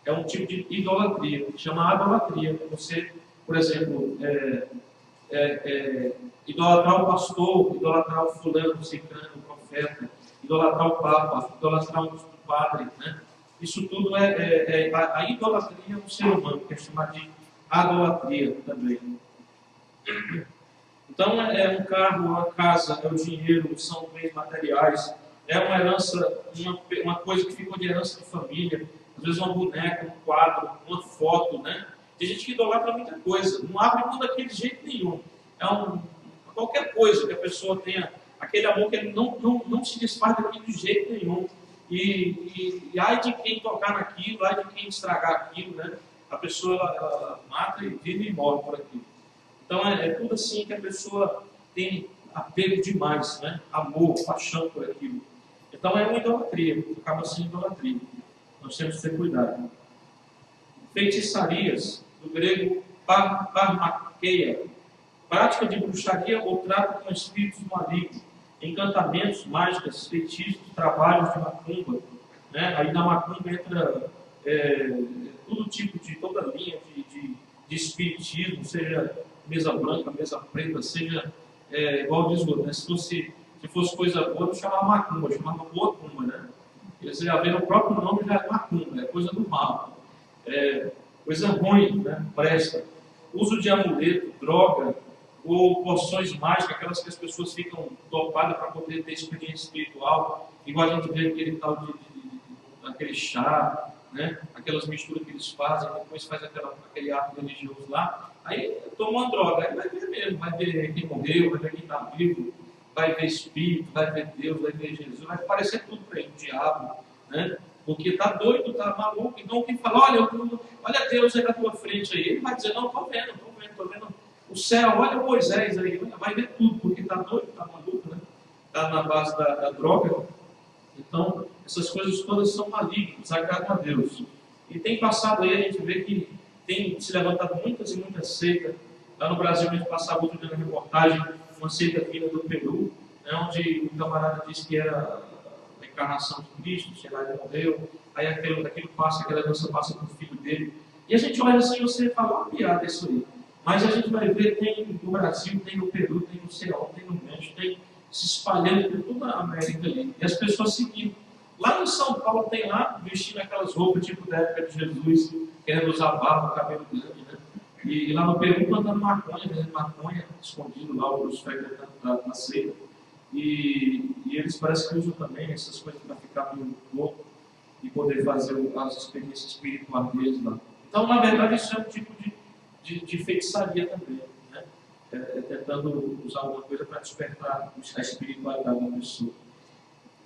É um tipo de idolatria, chama adolatria. Você, por exemplo, idolatrar o pastor, idolatrar o fulano, o ciclano, o profeta, idolatrar o papa, idolatrar o padre. Né? Isso tudo a idolatria no ser humano, que é chamada de adolatria também. Então, um carro, uma casa, o dinheiro, são bens materiais, é uma herança, uma coisa que ficou de herança de família, às vezes uma boneca, um quadro, uma foto, né? Tem gente que idolatra muita coisa, não abre mão daquele de jeito nenhum. Qualquer coisa que a pessoa tenha, aquele amor que ele não se desfaz daquilo de jeito nenhum. E ai de quem tocar naquilo, ai de quem estragar aquilo, né? A pessoa ela mata e vive e morre por aquilo. Então é tudo assim que a pessoa tem apego demais, né? Amor, paixão por aquilo. Então é uma idolatria, acaba sendo idolatria. Nós temos que ter cuidado. Feitiçarias, do grego parmaqueia, prática de bruxaria ou trato com espíritos malignos, encantamentos, mágicas, feitiços, trabalhos de macumba. Né? Aí na macumba entra todo tipo de, toda linha de espiritismo, seja mesa branca, mesa preta, seja igual diz o outro, né? Se fosse coisa boa, não chamava macumba, chamava boa cumba, né? Você já vê no próprio nome, já é macumba, é coisa do mal, coisa ruim, né? Presta. Uso de amuleto, droga, ou poções mágicas, aquelas que as pessoas ficam dopadas para poder ter experiência espiritual, igual a gente vê aquele tal aquele chá, né? Aquelas misturas que eles fazem, depois faz aquele ato religioso lá, aí toma uma droga, aí vai ver mesmo, vai ver quem morreu, vai ver quem está vivo, vai ver Espírito, vai ver Deus, vai ver Jesus, vai parecer tudo para ele, o diabo, né? Porque está doido, está maluco, então quem fala, olha Deus aí na tua frente aí, ele vai dizer, não, estou vendo o céu, olha Moisés aí, vai ver tudo, porque está doido, está maluco, né? Está na base da droga. Então, essas coisas todas são malignas, desagradam a Deus. E tem passado aí, a gente vê que tem se levantado muitas e muitas seitas. Lá no Brasil, a gente passava outro dia na reportagem, uma seita vinda do Peru, né, onde o camarada disse que era a encarnação de Cristo, sei lá, ele morreu, aí aquilo passa, aquela dança passa para o filho dele. E a gente olha assim, você fala uma piada isso aí. Mas a gente vai ver, tem no Brasil, tem no Peru, tem no Ceará, tem no México, tem se espalhando por toda a América ali. E as pessoas seguindo. Lá em São Paulo tem lá, vestindo aquelas roupas tipo da época de Jesus, querendo usar barba, cabelo grande, né? E lá no Peru plantando maconha, vendendo maconha, escondido lá, os frequentantes da seita. E eles parecem que usam também essas coisas para ficar meio louco e poder fazer as experiências espirituais deles lá. Então, na verdade, isso é um tipo de feitiçaria também, né? Tentando usar alguma coisa para despertar a espiritualidade da pessoa.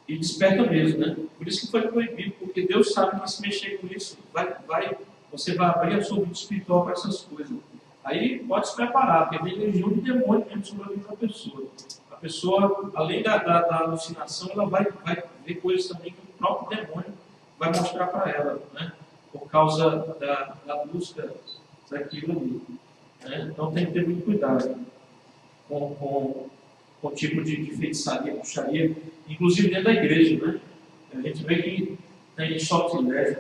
E desperta mesmo, né? Por isso que foi proibido, porque Deus sabe que se mexer com isso, você vai abrir a sua vida espiritual para essas coisas. Aí pode se preparar, porque tem legião de demônio mesmo sobre a vida da pessoa. A pessoa, além da alucinação, ela vai ver coisas também que o próprio demônio vai mostrar para ela, né? Por causa da busca daquilo ali. Né? Então tem que ter muito cuidado com o tipo de feitiçaria, bruxaria, inclusive dentro da igreja, né? A gente vê que tem sortilégio,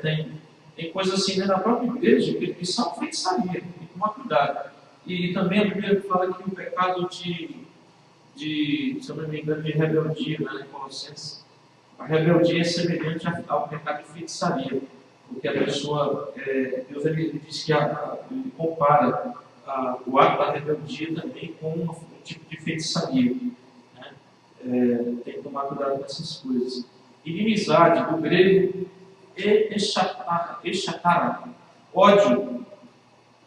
tem coisas assim dentro da própria igreja que são feitiçaria, tem que tomar cuidado. E também a Bíblia fala que o pecado se eu não me engano, de rebeldia, né, em Colossenses. A rebeldia é semelhante ao pecado de feitiçaria, porque a pessoa, Deus ele diz que ele compara o ato da rebeldia também com um tipo de feitiçaria. Né? Tem que tomar cuidado com essas coisas. Inimizade, do grego, echatara, ódio,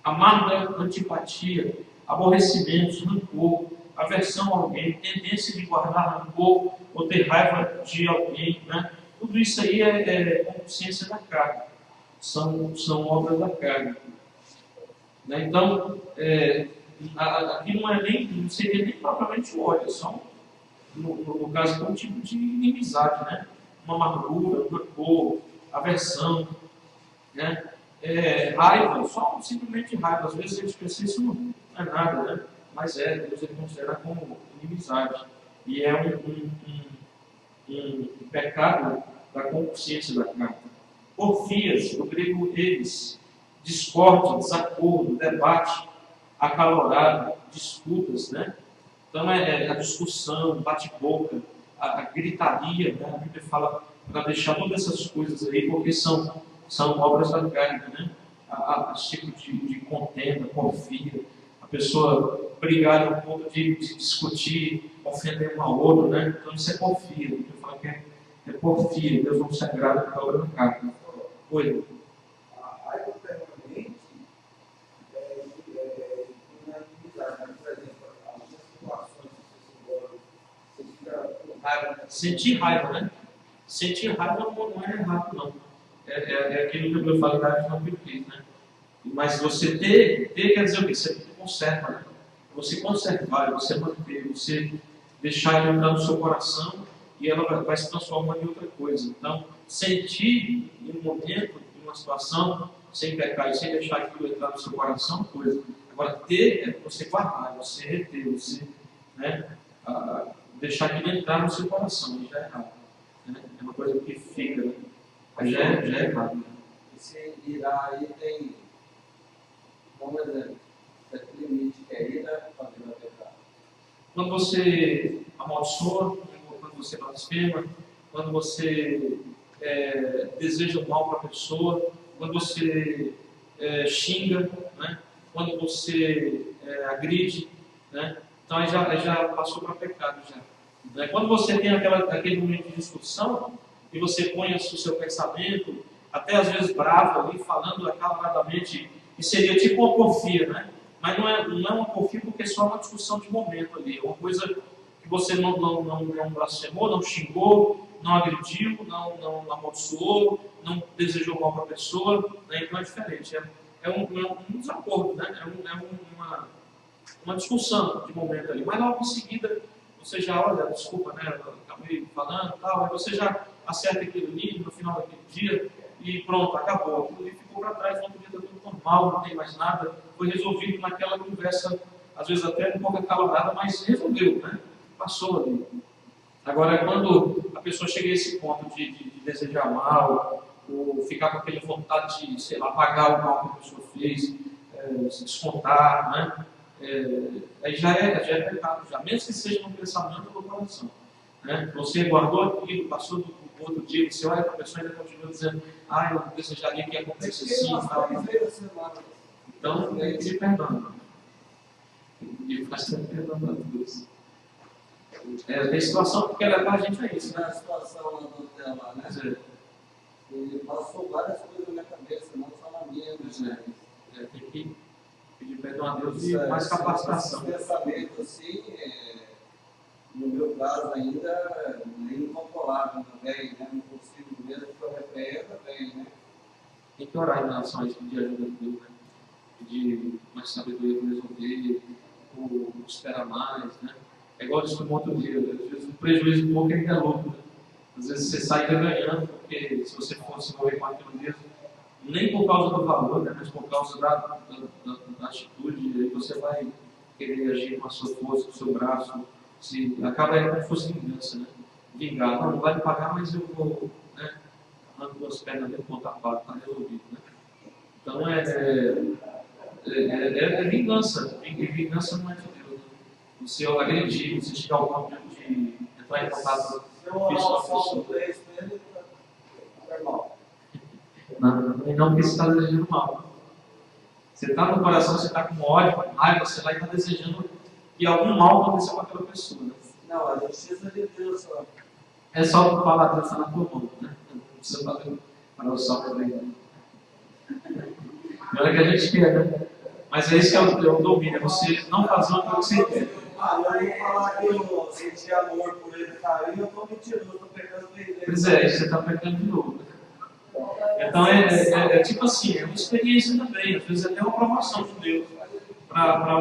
amarga antipatia, aborrecimento, rancor, aversão a alguém, tendência de guardar rancor ou ter raiva de alguém, né? Tudo isso aí é consciência da carne, são obras da carne. Né? Então, aqui não seria nem propriamente o ódio, só no caso é um tipo de inimizade, né? Uma amargura, um rancor, aversão, né? Raiva, só simplesmente raiva. Às vezes a gente pensa isso não é nada, né? Mas Deus ele considera como inimizade. E é um pecado da consciência da carne. Porfias, do grego eles, discórdia, desacordo, debate, acalorado, disputas, né? Então a discussão, bate-boca, a gritaria, né? A Bíblia fala para deixar todas essas coisas aí, porque são obras da carne, né? Esse tipo de contenda, porfia, a pessoa brigar no ponto de discutir, ofender um ao outro, né? Então isso é porfia. A Bíblia fala que é porfia, Deus não se agrada por causa da carne. Oi. A raiva permanente na inimizade, por exemplo, algumas situações que você fica com raiva. Sentir raiva, né? Sentir raiva não é errado, não. É aquilo que eu falei da arte não perfeita, né? Mas você ter quer dizer o quê? Você conserva, né? Você conservar, você manter, você deixar ela entrar no seu coração e ela vai se transformando em outra coisa. Então, sentir em um momento, em uma situação, sem pecar e sem deixar aquilo entrar no seu coração, coisa. Agora, ter é você guardar, você reter, você, né, deixar aquilo entrar no seu coração, e já é errado. Né? É uma coisa que fica, né? Já é errado. Né? Esse irá aí tem, como exemplo, certo limite que é ira fazendo a pecado. Quando você amaldiçoa, quando você blasfema, quando você deseja o mal para a pessoa, quando você xinga, né? Quando você agride, né? Então aí já passou para pecado. Já. Né? Quando você tem aquele momento de discussão e você põe o seu pensamento, até às vezes bravo ali, falando acaloradamente, que seria tipo uma porfia, né? Mas não é uma porfia porque é só uma discussão de momento ali, é uma coisa que você não blasfemou, não xingou, não agrediu, não amaldiçoou, não desejou mal para a pessoa, né? Então é diferente, é um desacordo, né? Uma discussão de momento ali, mas logo em seguida você já olha, desculpa, né? Eu acabei falando e tal, aí você já acerta aquilo ali no final daquele dia e pronto, acabou. Aquilo ali ficou para trás, no outro dia está tudo normal, não tem mais nada, foi resolvido naquela conversa, às vezes até um pouco acalorada, mas resolveu, né? Passou ali. Agora, quando a pessoa chega a esse ponto de desejar mal, ou ficar com aquela vontade de, sei lá, pagar o mal que a pessoa fez, se descontar, né? aí já é pecado, já, mesmo que seja no pensamento ou no coração. Né? Você guardou aquilo, passou do outro dia, você olha para a pessoa e ainda continua dizendo, eu desejaria que acontecesse assim e tal. Então, tem que pedir perdão. E faz sempre perdão para Deus. Tem situação que quer levar a gente a isso, né? Na situação lá do hotel lá, né? Ele passou várias coisas na minha cabeça, não só na minha, né? Tem que pedir perdão a Deus e mais capacitação. Esse pensamento assim, no meu caso ainda, é incontrolável também, né? Não consigo mesmo que eu repreenda bem, né? Tem que orar em relação a isso, pedir ajuda de Deus, né? Pedir mais sabedoria para resolver, ou esperar mais, né? É igual disse no outro dia, às vezes o prejuízo pouco ainda é louco, né? Às vezes você sai ganhando, porque se você fosse envolver com aquilo mesmo, nem por causa do valor, né, mas por causa da atitude, aí você vai querer agir com a sua força, com o seu braço, acaba como se fosse vingança, né? Vingar, não vai me pagar, mas eu vou, né? Arranco duas pernas dentro do pontapado, está resolvido, né? Então é vingança, e vingança não é de Deus, né? Você agredir, você chegar ao ponto de entrar em contato físico com a pessoa. Não porque você está desejando mal. Você está no coração, você está com ódio, com raiva, você vai estar desejando que algum mal aconteça com aquela pessoa. Né? Não, a justiça de Deus só. É só falar, Deus está na tua mão. Né? Não precisa fazer para o sol também. Não é que a gente quer, né? Mas é isso que é o domínio, é você não fazer o que você quer. Eu vou falar que eu senti amor por ele, carinho, eu estou mentiroso, estou pecando dele. Pois é, você está pecando de novo. Então é tipo assim, é uma experiência também, às vezes até uma promoção de Deus para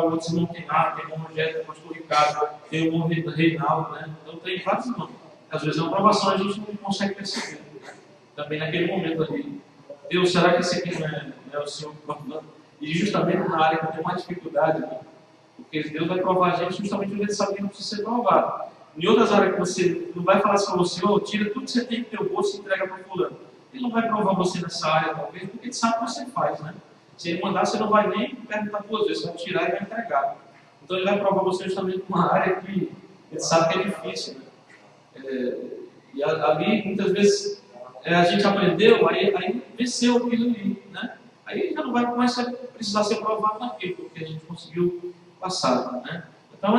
outros não tem nada, tem o irmão Rogério, tem o pastor Ricardo, tem o irmão Reinaldo, né? Então tem vários irmãos. Às vezes é uma promoção, a gente não consegue perceber. Né? Também naquele momento ali, Deus, será que esse aqui não é o Senhor provando? E justamente na área que tem mais dificuldade, né? Porque Deus vai provar a gente justamente onde ele sabe que não precisa ser provado. Em outras áreas que você não vai falar assim para você, tira tudo que você tem do teu bolso e entrega para fulano. Ele não vai provar você nessa área, talvez, porque ele sabe o que você faz, né? Se ele mandar, você não vai nem perguntar duas vezes, você vai tirar e vai entregar. Então ele vai provar você justamente numa área que ele sabe que é difícil, né? E ali, muitas vezes, a gente aprendeu, aí venceu aquilo ali, né? Aí já não vai mais precisar ser provado naquilo, porque a gente conseguiu passar, né? Então,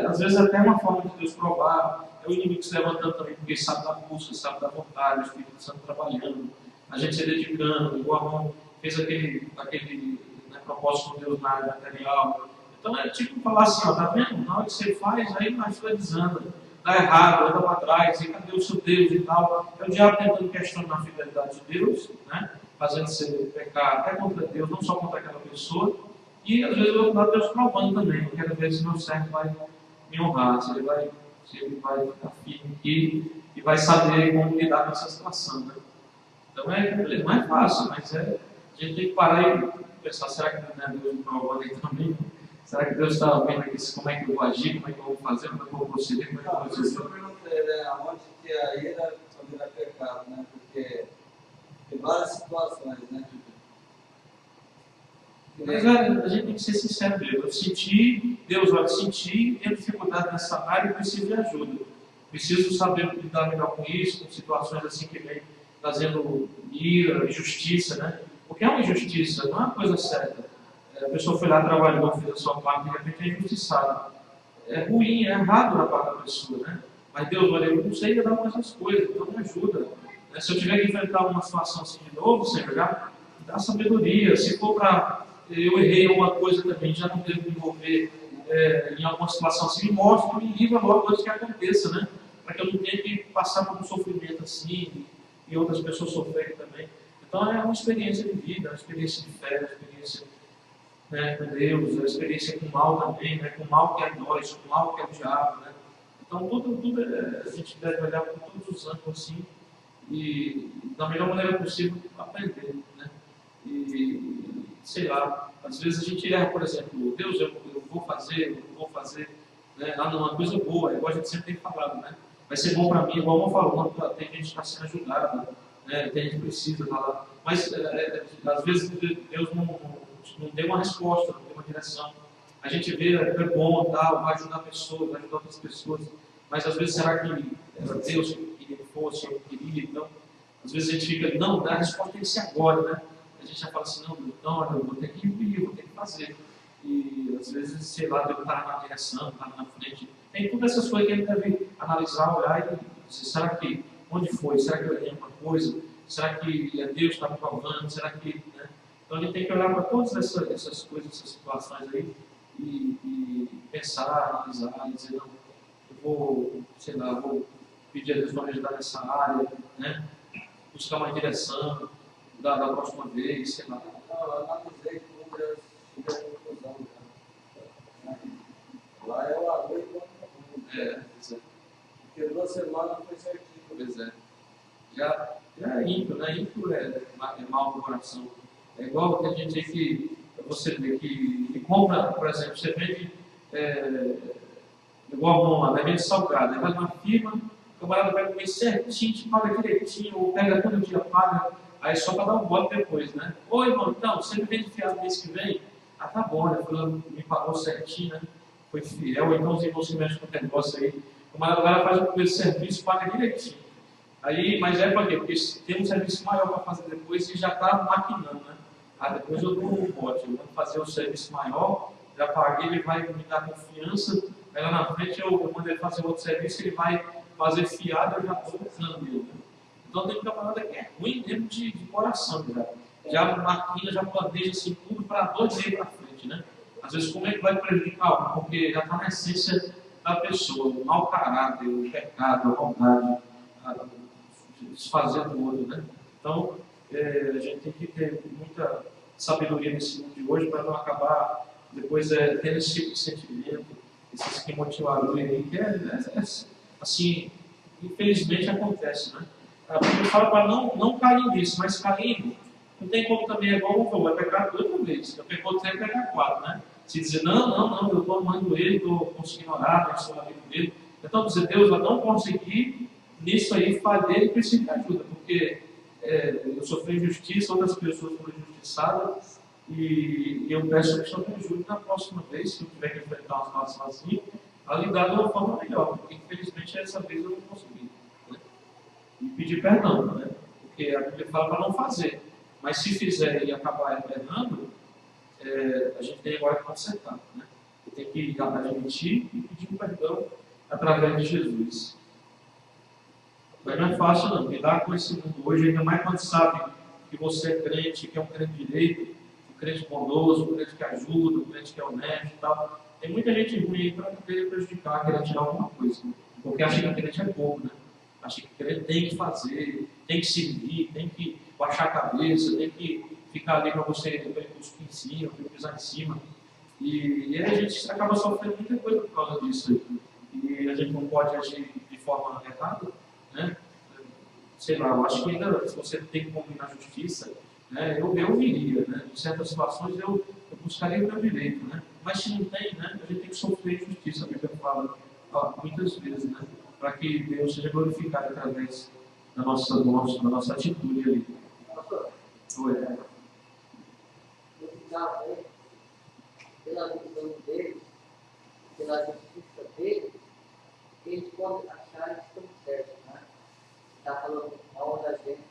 às vezes, até uma forma de Deus provar, é o inimigo se levantando também, porque sabe da busca, sabe da vontade, o Espírito Santo trabalhando, a gente se dedicando, igual a Armão fez aquele né, propósito com Deus na área material. Então, é tipo falar assim, tá vendo? Na hora que você faz, aí a coisa desanda, dá errado, anda para trás, e cadê o seu Deus e tal. É o diabo tentando questionar a fidelidade de Deus, né? Fazendo você pecar até contra Deus, não só contra aquela pessoa. E às vezes eu vou Deus provando também. Eu quero ver se meu servo vai me honrar, se ele vai ficar firme aqui e vai saber como lidar com essa situação. Né? Então não é fácil, mas a gente tem que parar e pensar, será que não é Deus me provando aí também? Será que Deus está vendo aqui como é que eu vou agir, como é que eu vou fazer, como é que eu vou proceder, como é que eu vou proceder? Eu perguntei, né, aonde que a ira só vira pecado, né? Porque tem várias situações, né? Mas a gente tem que ser sincero mesmo. Eu senti, Deus, tenho dificuldade nessa área e preciso de ajuda. Preciso saber lidar melhor com isso, com situações assim que vem trazendo ira, injustiça, né? Porque é uma injustiça, não é uma coisa certa. A pessoa foi lá, trabalhou, fez a sua parte, de repente é injustiçado. É ruim, é errado na parte da pessoa, né? Mas Deus, olha, eu não sei lidar com essas coisas, então me ajuda. Se eu tiver que enfrentar uma situação assim de novo, Senhor, já dá sabedoria. Se for para eu errei alguma coisa também, já não devo me envolver em alguma situação assim, me mostre, me livra logo antes que aconteça, né? Para que eu não tenha que passar por um sofrimento assim e outras pessoas sofrerem também. Então é uma experiência de vida, uma experiência de fé, uma experiência, né, com Deus, uma experiência com o mal também, né? Com o mal que é nós, com o mal que é o diabo, né? Então tudo a gente deve olhar por todos os ângulos assim e da melhor maneira possível aprender, né? E sei lá, às vezes a gente erra, por exemplo, Deus, eu vou fazer, né? Uma coisa boa, igual a gente sempre tem falado, né? Vai ser bom para mim, igual eu falo, tem gente que está sendo ajudada, né? Tem gente que precisa falar, mas às vezes Deus não não deu uma resposta, não deu uma direção. A gente vê, é bom, tal, vai ajudar pessoas, vai ajudar outras pessoas, mas às vezes será que era Deus que queria que fosse, eu queria, então, às vezes a gente fica, não, a resposta tem que ser agora, né? A gente já fala assim, não, então eu vou ter que ir, eu vou ter que fazer. E às vezes, sei lá, Deus está na direção, está na frente. Tem todas essas coisas que a gente deve analisar, olhar e dizer, será que, onde foi? Será que eu errei uma coisa? Será que Deus está me provando? Será que, né? Então a gente tem que olhar para todas essas coisas, essas situações aí e pensar, analisar e dizer, não, eu vou, sei lá, vou pedir a Deus para me ajudar nessa área, né? Buscar uma direção da próxima vez, sei lá. Eu analisei tudo e cheguei à conclusão. Lá é o arroz e o É, exato. porque 2 semanas foi certinho. Pois é. Já é ímpio, né? Ímpio é mal do coração. É igual que a gente tem que, você vê que compra, por exemplo, você vende, igual uma vende salgado, aí vai numa firma, o camarada vai comer certinho, te paga direitinho, ou pega todo dia, paga, aí só para dar um voto depois, né? Oi, irmão, então, você me vende fiado mês que vem? Ah, tá bom, né? Fulano me pagou certinho, né? Foi fiel, então os irmãos se mexem com o negócio aí. O camarada agora faz o primeiro serviço, paga direitinho. Aí, mas é para quê? Porque tem um serviço maior para fazer depois e já está maquinando, né? Ah, depois eu dou um bote, eu vou fazer o serviço maior, já paguei, ele vai me dar confiança, aí lá na frente eu mando ele fazer outro serviço, ele vai fazer fiado, eu já estou usando ele. Né? Então tem um camarada que é ruim mesmo de coração, já maquina, já planeja assim tudo para 2 meses para frente, né? Às vezes como é que vai prejudicar? Porque já está na essência da pessoa, o mau caráter, o pecado, a maldade, desfazer do outro, né? Então, a gente tem que ter muita sabedoria nesse mundo de hoje para não acabar depois tendo esse tipo de sentimento, esses que motivaram ele, que assim, infelizmente acontece, né? A Bíblia fala para não cair nisso, mas caindo, não tem como também, é igual o vai pecar 2 vezes, eu pecou 3, vai pecar 4, né? Se dizer, não, eu estou amando ele, estou conseguindo orar, estou amigo dele, então dizer, Deus, eu não consegui nisso aí, falhei e preciso de ajuda, porque eu sofri injustiça, outras pessoas foram injustiçadas, e eu peço que o Senhor me ajude na próxima vez, se eu tiver que enfrentar uma situação assim, a lidar de uma forma melhor, porque infelizmente dessa vez eu não consegui. Né? E pedir perdão, né? Porque a Bíblia fala para não fazer, mas se fizer e acabar errando, a gente tem agora que consertar. Né? Tem que admitir e pedir um perdão através de Jesus. Mas não é fácil não, lidar com esse mundo hoje, ainda mais quando sabe que você é crente, que é um crente direito, um crente bondoso, um crente que ajuda, um crente que é honesto e tal. Tem muita gente ruim aí para querer prejudicar, querer tirar alguma coisa, né? Porque acha que o crente é pouco, né? Acha que o crente tem que fazer, tem que servir, tem que baixar a cabeça, tem que ficar ali para você cuspir em cima, pisar em cima. E aí a gente acaba sofrendo muita coisa por causa disso. E a gente não pode agir de forma errada. Né? Sei lá, eu acho que ainda se você tem que combinar justiça, né, eu viria, né? Em certas situações eu buscaria o meu direito, né? Mas se não tem, né, a gente tem que sofrer justiça, a Bíblia fala muitas vezes, né? Para que Deus seja glorificado através da nossa atitude ali. Oi. Pela visão deles, pela justiça deles, eles podem achar que estão certos, né? Está falando mal da gente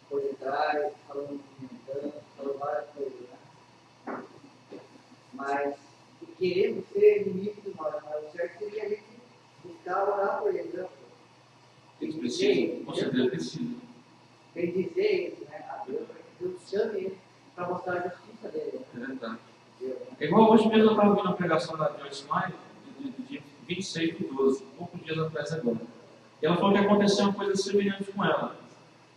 por detrás, falando comentando, falando várias coisas, né? Mas queremos ser inimigo de nós, mas o certo seria a gente buscar orar por eles, né? Eles precisam, com certeza precisam. Bem dizer isso, né? A Deus, para que Deus chame eles para mostrar a justiça dele. É verdade. É igual hoje mesmo eu estava ouvindo a pregação da Joyce Meyer, de 26/12, poucos dias atrás agora. E ela falou que aconteceu uma coisa semelhante com ela.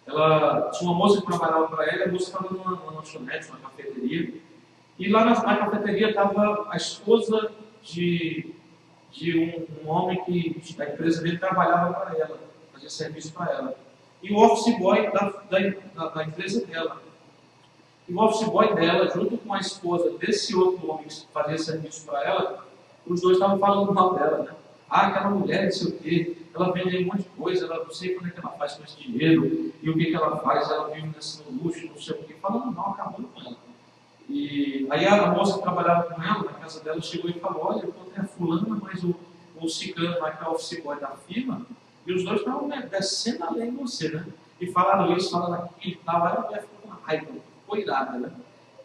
Ela tinha uma moça que trabalhava para ela, a moça estava numa lanchonete, numa cafeteria, e lá na cafeteria estava a esposa de um homem que a empresa dele trabalhava para ela, fazia serviço para ela. E o office boy da empresa dela. E o office boy dela, junto com a esposa desse outro homem que fazia serviço para ela, os dois estavam falando mal dela, né? Ah, aquela mulher, não sei o quê, ela vende um monte de coisa, ela não sei como é que ela faz com esse dinheiro, e o que ela faz, ela vive nesse luxo, não sei o quê, falando mal, acabando com ela. E aí a moça que trabalhava com ela, na casa dela, chegou e falou: olha, eu encontrei a fulana, mas o ciclano lá, que é o office boy da firma, e os dois estavam, né, descendo além de você, né? E falaram isso, falaram aquilo e tal. Aí a mulher ficou com uma raiva, ficou irada, né?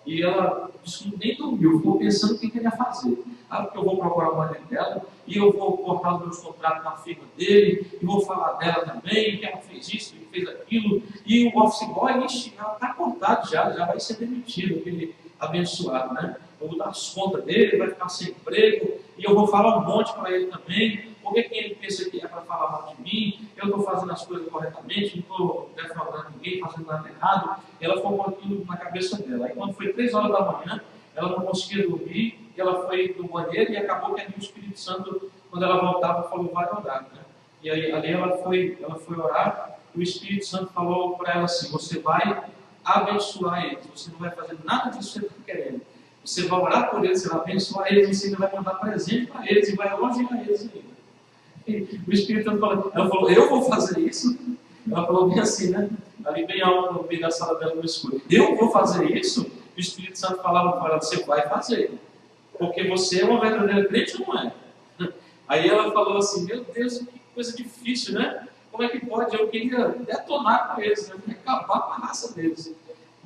E ela disse que nem dormiu, ficou pensando o que ele ia fazer. Ah, porque eu vou procurar o marido dela, e eu vou cortar os meus contratos na firma dele, e vou falar dela também, que ela fez isso, que fez aquilo. E o office boy, ixi, ela está cortado já vai ser demitido, aquele abençoado, né? Eu vou dar as contas dele, vai ficar sem emprego, e eu vou falar um monte para ele também. Por que ele pensa que é para falar mal de mim? Eu estou fazendo as coisas corretamente, não estou defraudando ninguém, fazendo nada errado. Ela formou aquilo na cabeça dela. Aí quando foi 3 horas da manhã, ela não conseguia dormir, e ela foi no banheiro, e acabou que ali o Espírito Santo, quando ela voltava, falou: vai orar, né? E aí ali ela foi orar, e o Espírito Santo falou para ela assim: você vai abençoar eles, você não vai fazer nada disso que você está querendo. Você vai orar por eles, você vai abençoar eles, você ainda vai mandar presente para eles, e vai elogiar eles ainda. O Espírito Santo falou, ela falou: eu vou fazer isso? Ela falou bem assim, né? Ali bem alto no meio da sala dela no escuro: eu vou fazer isso? O Espírito Santo falava para ela: você vai fazer, porque você é uma verdadeira crente ou não é? Aí ela falou assim: meu Deus, que coisa difícil, né? Como é que pode? Eu queria detonar com eles, né? Acabar com a raça deles.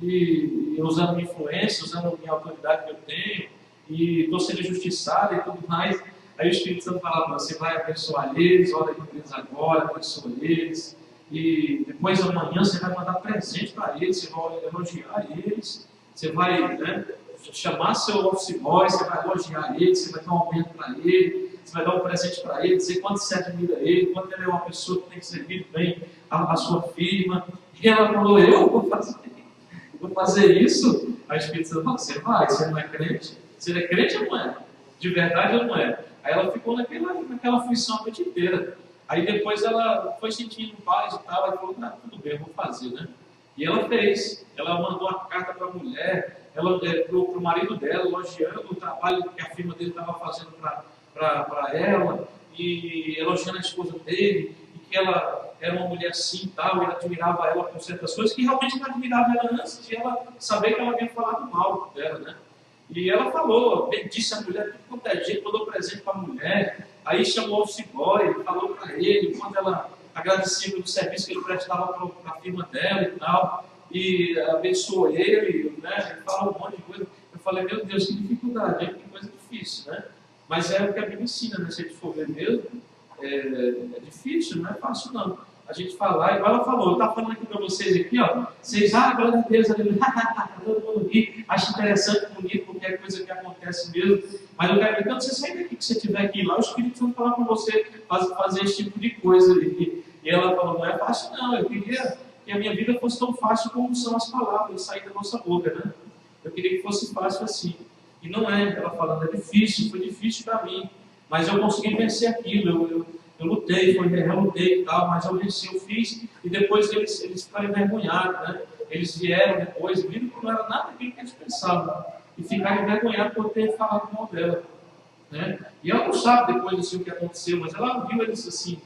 E usando minha influência, usando minha autoridade que eu tenho, e estou sendo injustiçado e tudo mais. Aí o Espírito Santo fala: você vai abençoar eles, ora por eles agora, abençoa eles, e depois amanhã você vai mandar presente para eles, você vai elogiar eles, você vai, né, chamar seu office boy, você vai elogiar eles, você vai dar um aumento para ele, você vai dar um presente para ele, dizer quanto você admira ele, quanto ele é uma pessoa que tem que servir bem a sua firma. E ela falou: eu vou fazer isso? Aí o Espírito Santo falou: você vai, você não é crente? Você é crente ou não é? De verdade ou não é? Aí ela ficou naquela aflição a noite inteira. Aí depois ela foi sentindo paz e tal, aí falou: tudo bem, eu vou fazer, né? E ela fez. Ela mandou uma carta para a mulher, para o marido dela, elogiando o trabalho que a firma dele estava fazendo para ela, e elogiando a esposa dele, e que ela era uma mulher assim e tal, e ela admirava ela por certas coisas, que realmente não admirava ela antes de ela saber que ela havia falado mal dela, né? E ela falou, disse a mulher, tudo quanto é jeito, mandou presente para a mulher. Aí chamou o office boy, falou para ele, quando ela agradecia pelo serviço que ele prestava para a firma dela e tal, e abençoou ele, né? Ele falou um monte de coisa. Eu falei: meu Deus, que dificuldade, que coisa difícil, né? Mas é o que a Bíblia ensina, né? Se a gente for ver mesmo, é difícil, não é fácil não. A gente falar, igual ela falou, eu estava falando aqui para vocês aqui, ó, vocês, glória a Deus, aleluia, todo mundo ri, acho interessante, bonito, porque é coisa que acontece mesmo, mas eu quero que quando você sair daqui, que você tiver aqui lá, o Espírito Santo falar com você, fazer esse tipo de coisa ali. E ela falou: não é fácil não, eu queria que a minha vida fosse tão fácil como são as palavras sair da nossa boca, né? Eu queria que fosse fácil assim. E não é, ela falando: é difícil, foi difícil para mim, mas eu consegui vencer aquilo, eu lutei, eu lutei e tal, mas eu venci, eu fiz, e depois eles ficaram envergonhados, né? Eles vieram depois, viram que não era nada aquilo que eles pensavam, e ficaram envergonhados por ter falado mal dela, né? E ela não sabe depois assim o que aconteceu, mas ela viu eles assim,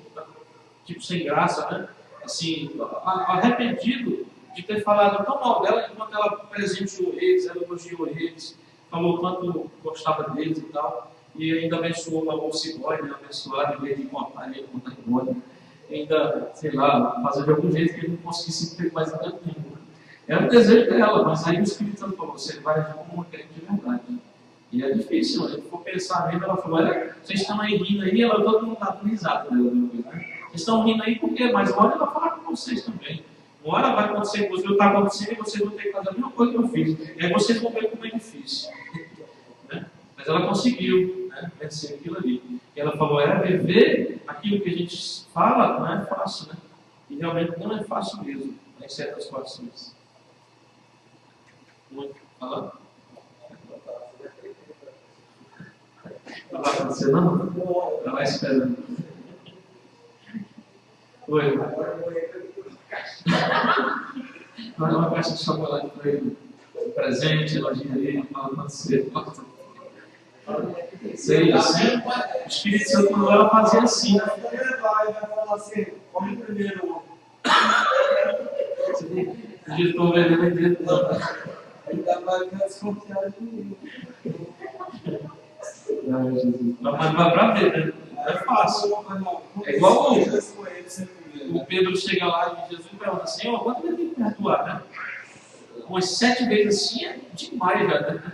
tipo sem graça, né? Assim, arrependido de ter falado tão mal dela, enquanto ela presenteou eles, ela elogiou eles, falou quanto gostava deles e tal. E ainda abençoou o office boy, né? Abençoado, em vez de contar ele, contar embora. Ainda, sei lá, fazer de algum jeito que ele não conseguisse ter mais nada nenhum. Era o desejo dela, mas aí o Espírito Santo falou: você vai agir como uma crente de verdade. E é difícil, a gente for pensar mesmo. Ela falou: olha, vocês estão aí rindo aí, todo mundo está risado dela, né? Vocês estão rindo aí por quê? Mas olha, ela vai falar com vocês também. Uma hora vai acontecer com vocês, está acontecendo, e vocês vão ter que fazer a mesma coisa que eu fiz. E aí vocês vão ver como é difícil. Né? Mas ela conseguiu, né, vencer aquilo ali. E ela falou: viver aquilo que a gente fala não é fácil, né? E realmente não é fácil mesmo, né, em certas situações. Muito falando? Não vai acontecer não? Ela vai esperando. Oi. Vai dar uma caixa de chocolate para ele. Presente, elogia ele, fala quando você sei, assim, o Espírito Santo não ela fazia assim. Vai falar assim: come primeiro. Digitou o veneno dentro. Ainda vai desconfiar de mim. Mas para ver, né? Não é fácil. É igual o Pedro chega lá e Jesus pergunta assim, ó, quanto eu tenho que perdoar, né? Umas 7 vezes assim é demais já, né?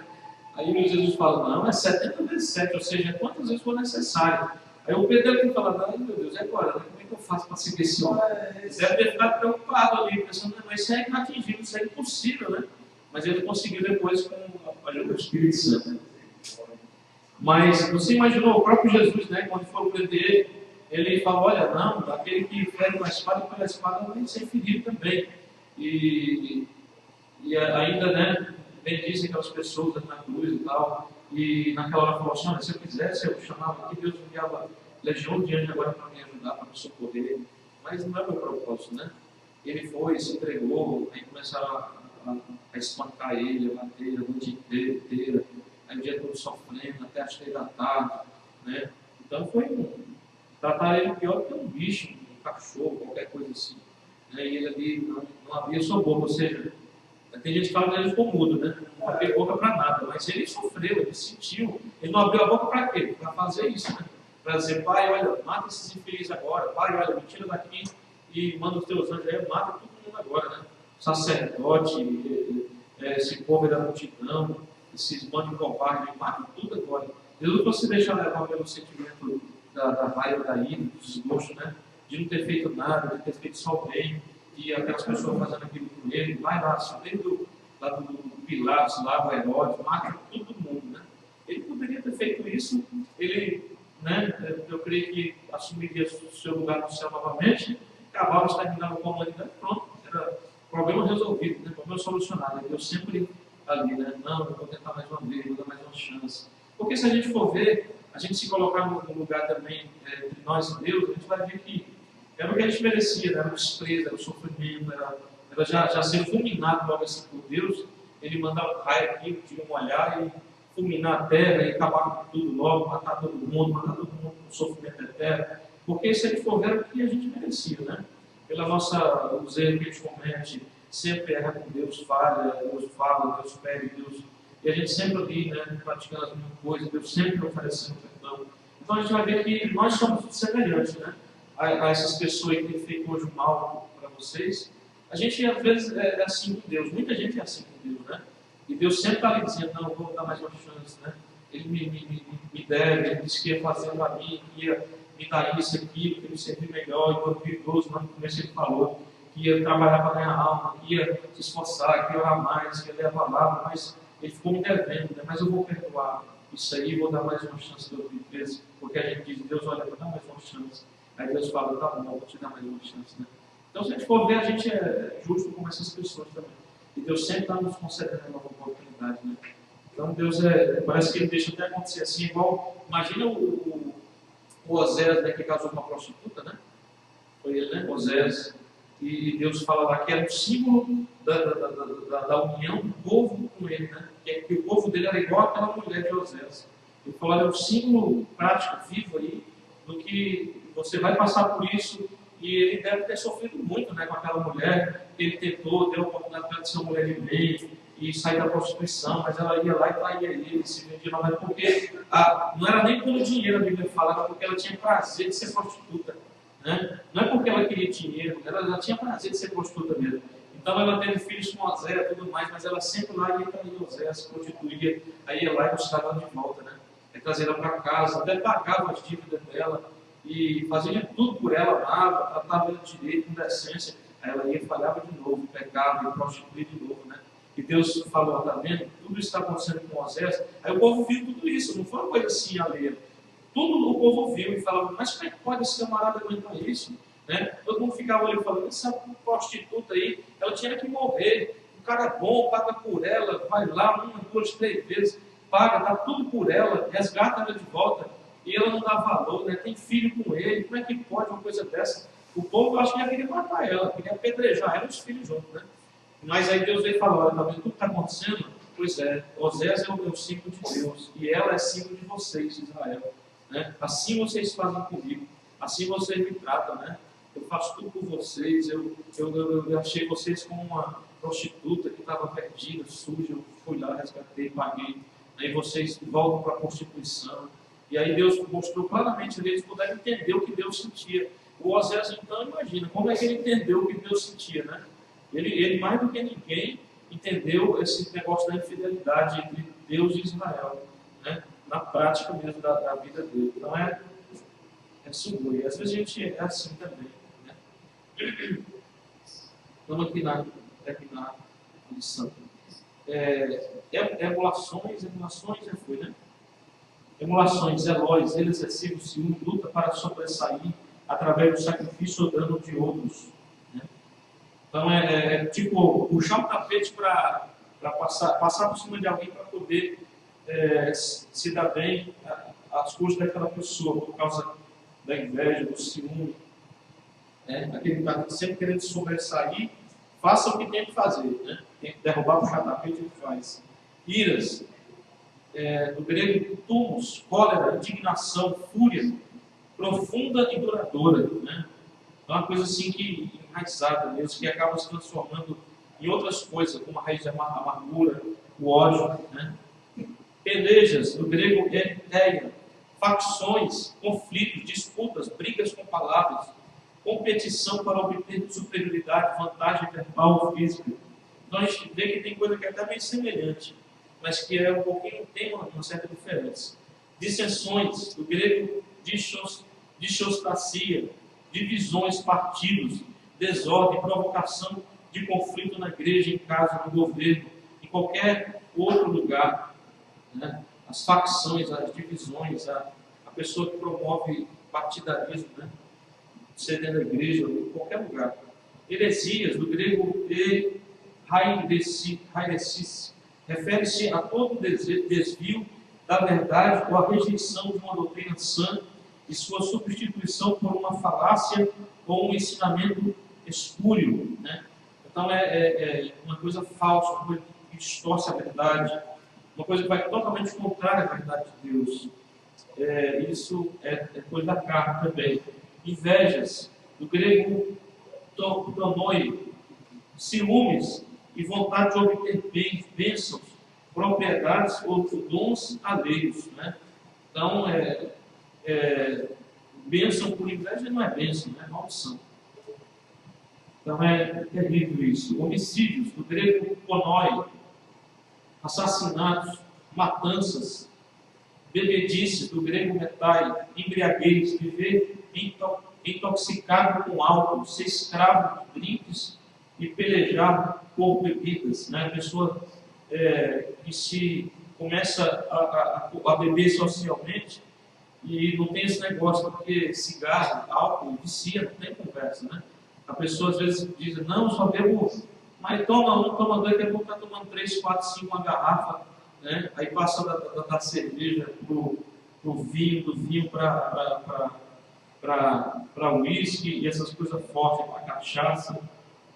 Aí Jesus fala, não, é 70 vezes 7, ou seja, quantas vezes for necessário. Aí o Pedro tem que falar, ai meu Deus, é agora, né? Como é que eu faço para seguir esse homem? Deve ter ficado preocupado ali, pensando, mas isso é inatingível, isso é impossível, né? Mas ele conseguiu depois com a ajuda do Espírito Santo. Mas você imaginou o próprio Jesus, né? Quando foram prender ele fala, olha, não, aquele que fere com a espada, pela espada vai ser ferido também. E ainda, né, bendizem aquelas pessoas na cruz e tal. E naquela hora falou assim, olha, se eu quisesse, eu chamava aqui, Deus enviava legião de anjos agora para me ajudar, para me socorrer. Mas não é o meu propósito, né? Ele foi, se entregou, aí começaram a espancar ele, a bater a noite inteira, aí o dia todo sofrendo, até as 3 da tarde, né? Então foi tratar ele pior que um bicho, um cachorro, qualquer coisa assim. Né? E ele ali não abria sua boca, ou seja, tem gente que fala que ele ficou mudo, né? Não abriu a boca para nada, mas ele sofreu, ele sentiu. Ele não abriu a boca para quê? Para fazer isso, né? Para dizer, pai, olha, mata esses infelizes agora, pai, olha, me tira daqui e manda os teus anjos aí, mata todo mundo agora, né? Sacerdote, esse povo da multidão, esses bandos de covardes, mata tudo agora. Jesus não se deixar levar pelo sentimento da raiva, da ira, do desgosto, né? De não ter feito nada, de ter feito só o bem, e aquelas pessoas fazendo aquilo com ele, vai lá, subindo do Pilatos, lá do Herodes, mata todo mundo, né? Ele poderia ter feito isso, ele, né, eu creio que assumiria o seu lugar no céu novamente, acabava exterminando com a humanidade, pronto, era problema resolvido, né? Problema solucionado. Eu sempre ali, né? Não, vou tentar mais uma vez, vou dar mais uma chance. Porque se a gente for ver, a gente se colocar no lugar também entre nós e Deus, a gente vai ver que era o que a gente merecia, né? Era o desprezo, era o sofrimento, era já ser fulminado logo assim por Deus. Ele mandar o raio aqui, de um olhar e fulminar a terra e acabar com tudo logo, matar todo mundo com sofrimento eterno. Porque se a gente for ver, era o que a gente merecia, né? Pela nossa, os erros que a gente comete, sempre erra com Deus, falha, Deus fala, Deus pede, Deus. E a gente sempre ali, né, praticando as mesmas coisas, Deus sempre oferecendo perdão. Então a gente vai ver que nós somos semelhantes, né? A essas pessoas que têm feito hoje o mal para vocês. A gente às vezes é assim com Deus, muita gente é assim com Deus, né? E Deus sempre está ali dizendo, não, vou dar mais uma chance, né? Ele me deve, ele disse que ia fazer para mim, que ia me dar isso, aquilo, que me servir melhor. Em 2012, no começo ele falou que ia trabalhar para ganhar alma, que ia se esforçar, que ia orar mais, que ia ler a palavra, mas ele ficou me devendo, né? Mas eu vou perdoar isso aí, vou dar mais uma chance de 2013, porque a gente diz, Deus, olha, vou dar mais uma chance. Aí Deus fala, tá bom, vou te dar mais uma chance, né? Então, se a gente for ver, a gente é justo com essas pessoas também. E Deus sempre está nos concedendo uma oportunidade, né? Então, Deus parece que ele deixa até acontecer assim, igual, imagina o Osés, né, que casou com uma prostituta, né? Foi ele, né? Osés. E Deus fala lá que era um símbolo da união do povo com ele, né? Que o povo dele era igual àquela mulher de Osés. Ele falou, é um símbolo prático, vivo aí, do que você vai passar por isso. E ele deve ter sofrido muito, né, com aquela mulher. Ele tentou, deu a oportunidade de ser uma mulher de bem e sair da prostituição, mas ela ia lá e traía ele, se vendia novamente, porque não era nem pelo dinheiro, a Bíblia fala, era porque ela tinha prazer de ser prostituta. Né? Não é porque ela queria dinheiro, ela tinha prazer de ser prostituta mesmo. Então ela teve filhos com Osé e tudo mais, mas ela sempre lá ia trair Osé, se prostituía, aí ia lá e buscava ela de volta, né? Aí trazia ela para casa, até pagava as dívidas dela, e fazia tudo por ela, amava, tratava ela direito, com decência. Aí ela ia, falhava de novo, pecava e prostituía de novo, né? E Deus falou, tá vendo? Tudo isso está acontecendo com Osés. Aí o povo viu tudo isso, não foi uma coisa assim alheia. Tudo o povo viu e falava, mas como é que pode esse camarada aguentar isso? Né? Todo mundo ficava ali falando, essa prostituta aí, ela tinha que morrer. O cara bom, paga por ela, vai lá 1, 2, 3 vezes, paga, dá tudo por ela, resgata ela de volta. E ela não dá valor, né? Tem filho com ele, como é que pode uma coisa dessa? O povo, eu acho que já queria matar ela, queria apedrejar ela e os filhos juntos, né? Mas aí Deus veio e falou, olha, tá vendo tudo que está acontecendo? Pois é, Osés é o meu símbolo de Deus, e ela é símbolo de vocês, Israel. Né? Assim vocês fazem comigo, assim vocês me tratam, né? eu faço tudo por vocês, eu achei vocês como uma prostituta que estava perdida, suja, eu fui lá, resgatei, paguei, aí vocês voltam para a prostituição. E aí Deus mostrou claramente ali, eles puderam entender o que Deus sentia. O Osés, então, imagina, como é que ele entendeu o que Deus sentia, né? Ele mais do que ninguém, entendeu esse negócio da infidelidade entre Deus e Israel, né? Na prática mesmo da vida dele. Então é sugoi. Às vezes a gente é assim também, né? Estamos aqui na lição. Emulações já foi, né? Emulações, Elóis, eles excessivos, ciúme, luta para sobressair através do sacrifício ou dano de outros. Né? Então tipo puxar um tapete para passar por cima de alguém para poder se dar bem às custas daquela pessoa, por causa da inveja, do ciúme. Aquele que está sempre querendo sobressair, faça o que tem que fazer. Né? Tem que derrubar, puxar tapete, ele faz. Iras. Do grego tumos, cólera, indignação, fúria, profunda e duradoura, né? É uma coisa assim que enraizada mesmo, que acaba se transformando em outras coisas, como a raiz de amargura, o ódio, né? Pelejas, do grego eritheia, facções, conflitos, disputas, brigas com palavras, competição para obter superioridade, vantagem verbal ou física. Então a gente vê que tem coisa que é até bem semelhante, mas que é um pouquinho, tem uma certa diferença. Dissensões, do grego distostasia, divisões, partidos, desordem, provocação de conflito na igreja, em casa, no governo, em qualquer outro lugar. Né? As facções, as divisões, a pessoa que promove partidarismo, né? Seja na igreja ou em qualquer lugar. Heresias, do grego hairesis, refere-se a todo desvio da verdade ou a rejeição de uma doutrina sã e sua substituição por uma falácia ou um ensinamento espúrio. Né? Então é uma coisa falsa, uma coisa que distorce a verdade, uma coisa que vai totalmente contrária à verdade de Deus. Isso é coisa da carne também. Invejas, do grego tonoi, ciúmes e vontade de obter bênçãos, propriedades ou dons alheios. Né? Então, bênção por inveja não é bênção, é maldição. Então é terrível isso. Homicídios, do grego ponoi, assassinatos, matanças, bebedices, do grego metai, embriaguez, viver intoxicado com álcool, ser escravo de drinks e pelejar por bebidas. Né? A pessoa que se começa a beber socialmente e não tem esse negócio, porque cigarro, álcool, vicia, não tem conversa. Né? A pessoa às vezes diz, não, só bebo, mas toma um, toma dois, daqui a pouco está tomando 3, 4, 5, uma garrafa, né? Aí passa da cerveja para o vinho, do vinho para o uísque e essas coisas fortes, para a cachaça,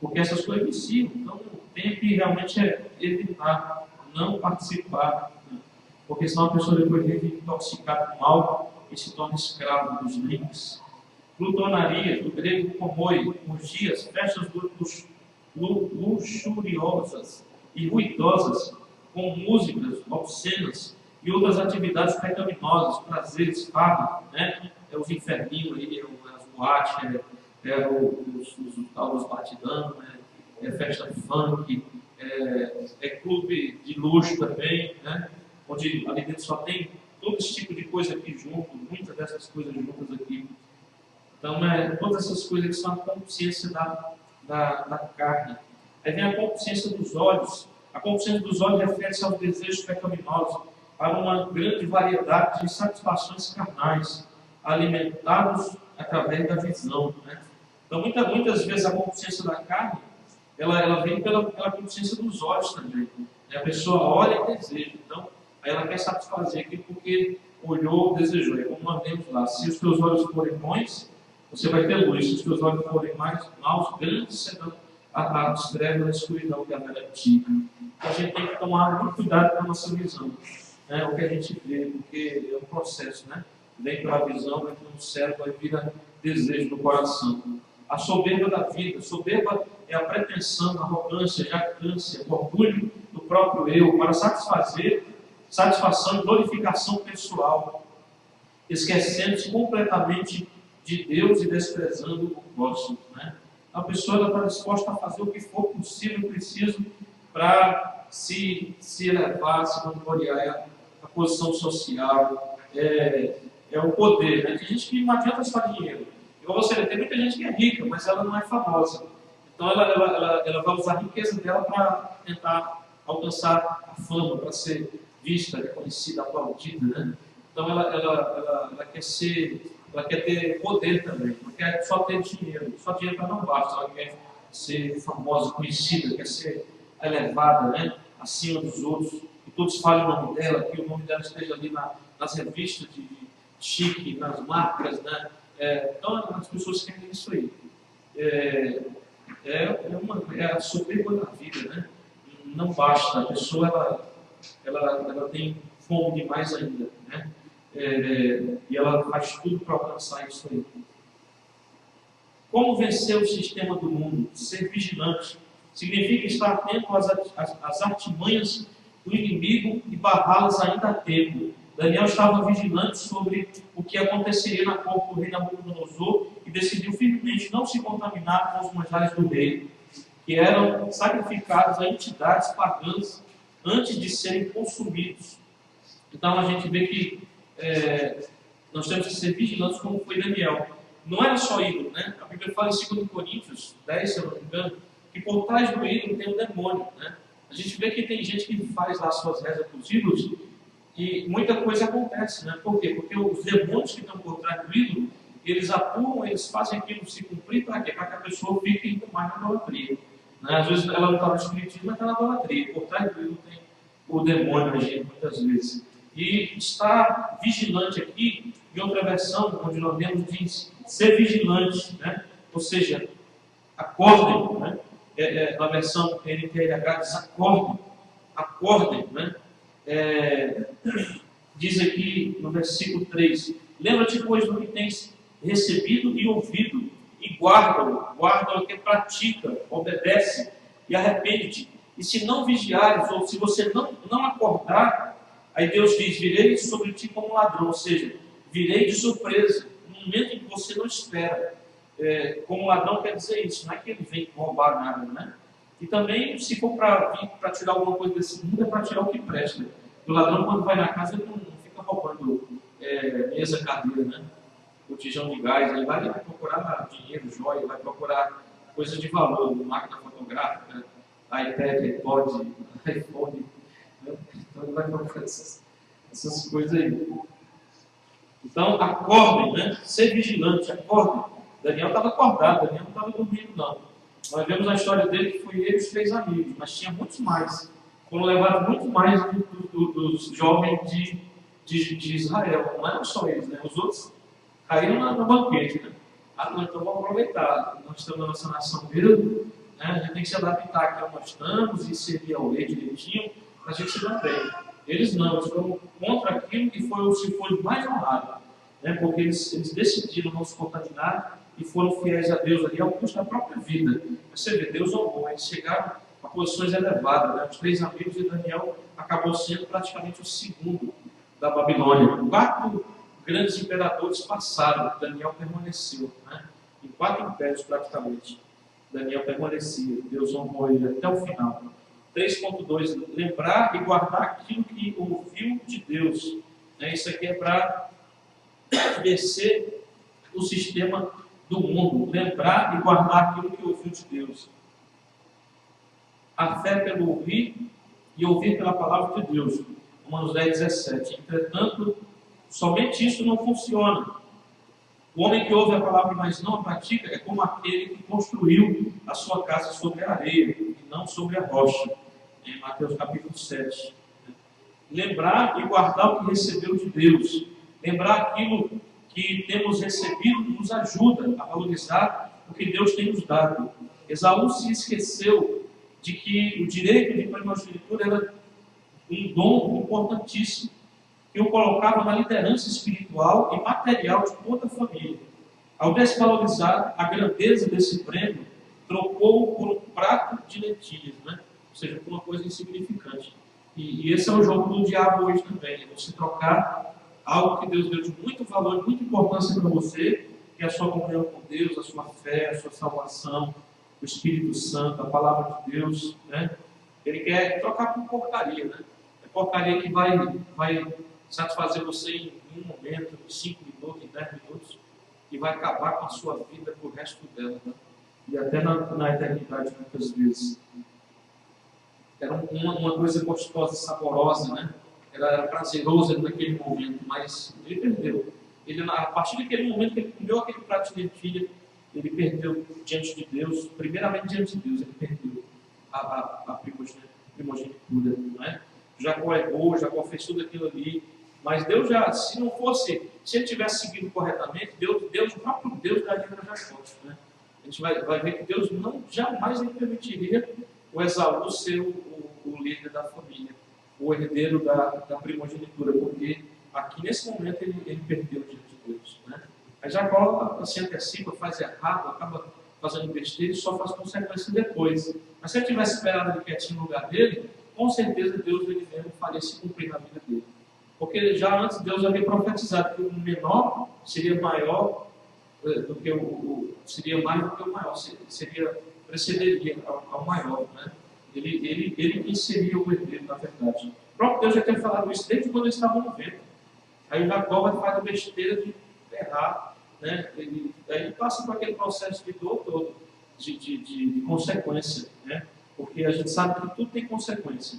porque essas coisas viciam. Então tem que realmente evitar, não participar, né? Porque senão a pessoa depois vive intoxicada com álcool e se torna escravo dos drinks. Plutonaria, do grego comoi, orgias, festas luxuriosas e ruidosas, com músicas obscenas e outras atividades pecaminosas, prazeres, farra, né? Os inferninhos aí, as boates, os batidão, festa funk, clube de luxo também, né? Onde ali dentro só tem todo esse tipo de coisa aqui junto, muitas dessas coisas juntas aqui. Então, todas essas coisas que são a consciência da carne. Aí vem a consciência dos olhos. A consciência dos olhos refere-se aos desejos pecaminosos, para uma grande variedade de satisfações carnais, alimentados através da visão. Né? Então, muitas vezes a consciência da carne, ela vem pela consciência dos olhos também. Né? A pessoa olha e deseja. Então, aí ela quer satisfazer aquilo porque olhou, desejou. É como nós vemos lá, se os teus olhos forem bons, você vai ter luz. Se os teus olhos forem maus, grandes serão as trevas da escuridão que a garantia. Então, a gente tem que tomar muito cuidado com a nossa visão. Né? O que a gente vê, porque é um processo, né? Vem pela visão, vem pelo cérebro, aí vira desejo do coração. a soberba da vida. Soberba é a pretensão, a arrogância, a jactância, o orgulho do próprio eu, para satisfação e glorificação pessoal, esquecendo-se completamente de Deus e desprezando o próximo. Né? A pessoa está disposta a fazer o que for possível e preciso para se elevar, se vangloriar, a posição social, o poder. Né? Tem gente que não adianta só dinheiro. Igual você, tem muita gente que é rica, mas ela não é famosa. Então ela vai usar a riqueza dela para tentar alcançar a fama, para ser vista, reconhecida, aplaudida. Né? Então ela quer ter poder também, não quer só ter dinheiro. Só dinheiro não basta, ela quer ser famosa, conhecida, quer ser elevada, né? Acima dos outros, que todos falem o nome dela, que o nome dela esteja ali nas revistas de chique, nas marcas, né? Então as pessoas querem isso aí. É a soberba da vida, né? Não basta, a pessoa ela tem fome demais ainda, né? E ela faz tudo para alcançar isso aí. Como vencer o sistema do mundo? Ser vigilante. Significa estar atento às artimanhas do inimigo e barrá-las ainda a tempo. Daniel estava vigilante sobre o que aconteceria na corte do rei Nabucodonosor e decidiu firmemente não se contaminar com os manjares do rei, que eram sacrificados a entidades pagãs antes de serem consumidos. Então a gente vê que nós temos que ser vigilantes como foi Daniel. Não era só ídolo, né? A Bíblia fala em 2 Coríntios 10, se eu não me engano, que por trás do ídolo tem um demônio, né? A gente vê que tem gente que faz lá suas rezas para os ídolos e muita coisa acontece, né? Por quê? Porque os demônios que estão por trás do ídolo, eles atuam, eles fazem aquilo se cumprir para quê? Para que a pessoa fique ainda mais na idolatria. Né? Às vezes ela não está no espiritismo, mas está na idolatria. Por trás do ídolo tem o demônio agindo muitas vezes. E estar vigilante aqui, em outra versão, onde nós vemos, diz ser vigilante, né? Ou seja, acordem, né? Na versão NTLH diz acordem, né? Diz aqui no versículo 3, lembra-te, pois, do que tens recebido e ouvido, e guarda-o que pratica, obedece e arrepende-te. E se não vigiares, ou se você não acordar, aí Deus diz, virei sobre ti como ladrão, ou seja, virei de surpresa, no momento em que você não espera. Como ladrão quer dizer isso, não é que ele vem roubar nada, né? E também, se for para tirar alguma coisa desse mundo, é para tirar o que presta. O ladrão, quando vai na casa, ele não fica roubando mesa, cadeira, né? Botijão de gás, ele vai procurar dinheiro, joia, vai procurar coisas de valor, máquina fotográfica, iPad, iPod, iPhone, né? Então ele vai procurar essas coisas aí. Então, acordem, né? Ser vigilante, acordem. Daniel estava acordado, Daniel não estava dormindo, não. Nós vemos na história dele que foi ele e os 3 amigos, mas tinha muitos mais. Foram levados muito mais dos jovens de Israel. Não eram só eles, né? Os outros caíram no banquete, né? Então vamos aproveitar. Nós estamos na nossa nação mesmo, né? A gente tem que se adaptar aqui onde nós estamos e servir ao rei direitinho para a gente se dar bem. Eles não, eles foram contra aquilo que foi mais honrado, né? Porque eles decidiram não se contaminar e foram fiéis a Deus ali ao custo da própria vida. Você vê, Deus honrou, eles chegaram a posições elevadas, né? Os 3 amigos de Daniel acabou sendo praticamente o segundo da Babilônia. 4 grandes imperadores passaram, Daniel permaneceu, né? Em 4 impérios praticamente, Daniel permanecia, Deus honrou ele até o final. 3.2, lembrar e guardar aquilo que ouviu de Deus, né? Isso aqui é para vencer o sistema do mundo, lembrar e guardar aquilo que ouviu de Deus. A fé pelo ouvir e ouvir pela palavra de Deus. Romanos 10, 17. Entretanto, somente isso não funciona. O homem que ouve a palavra, mas não a pratica, é como aquele que construiu a sua casa sobre a areia e não sobre a rocha. Em Mateus capítulo 7. Lembrar e guardar o que recebeu de Deus. Lembrar aquilo que temos recebido nos ajuda a valorizar o que Deus tem nos dado. Esaú se esqueceu de que o direito de primogenitura era um dom importantíssimo, que o colocava na liderança espiritual e material de toda a família. Ao desvalorizar a grandeza desse prêmio, trocou por um prato de lentilhas, né? Ou seja, por uma coisa insignificante. E esse é o jogo do diabo hoje também, é você trocar algo que Deus deu de muito valor, de muita importância para você, que é a sua comunhão com Deus, a sua fé, a sua salvação, o Espírito Santo, a palavra de Deus, né? Ele quer trocar por porcaria, né? É porcaria que vai satisfazer você em um momento, em 5 minutos, em 10 minutos, e vai acabar com a sua vida pro resto dela, né? E até na eternidade, muitas vezes. Era uma coisa gostosa, saborosa, né? Era prazeroso naquele momento, mas ele perdeu. A partir daquele momento que ele comeu aquele prato de lentilha, ele perdeu diante de Deus, primeiramente diante de Deus, ele perdeu a primogenitura, não é? Jacó errou, Jacó fez tudo aquilo ali, mas Deus já, se ele tivesse seguido corretamente, o próprio Deus daria para Jacó, né? A gente vai ver que Deus jamais lhe permitiria o Esaú ser o líder da família, o herdeiro da primogenitura, porque aqui nesse momento ele perdeu diante de Deus, né? Aí Jacó se antecipa, faz errado, acaba fazendo besteira e só faz consequência depois. Mas se ele tivesse esperado ele quietinho no lugar dele, com certeza Deus ele mesmo faria se cumprir na vida dele. Porque já antes Deus havia profetizado que o menor seria maior do que seria mais do que o maior, precederia ao maior, né? Ele que seria o herdeiro, na verdade. O próprio Deus já tinha falado isso desde quando eles estavam no ventre. Aí o Jacó vai fazer a besteira de errar, né? Ele passa por aquele processo de dor todo, de consequência, né? Porque a gente sabe que tudo tem consequência.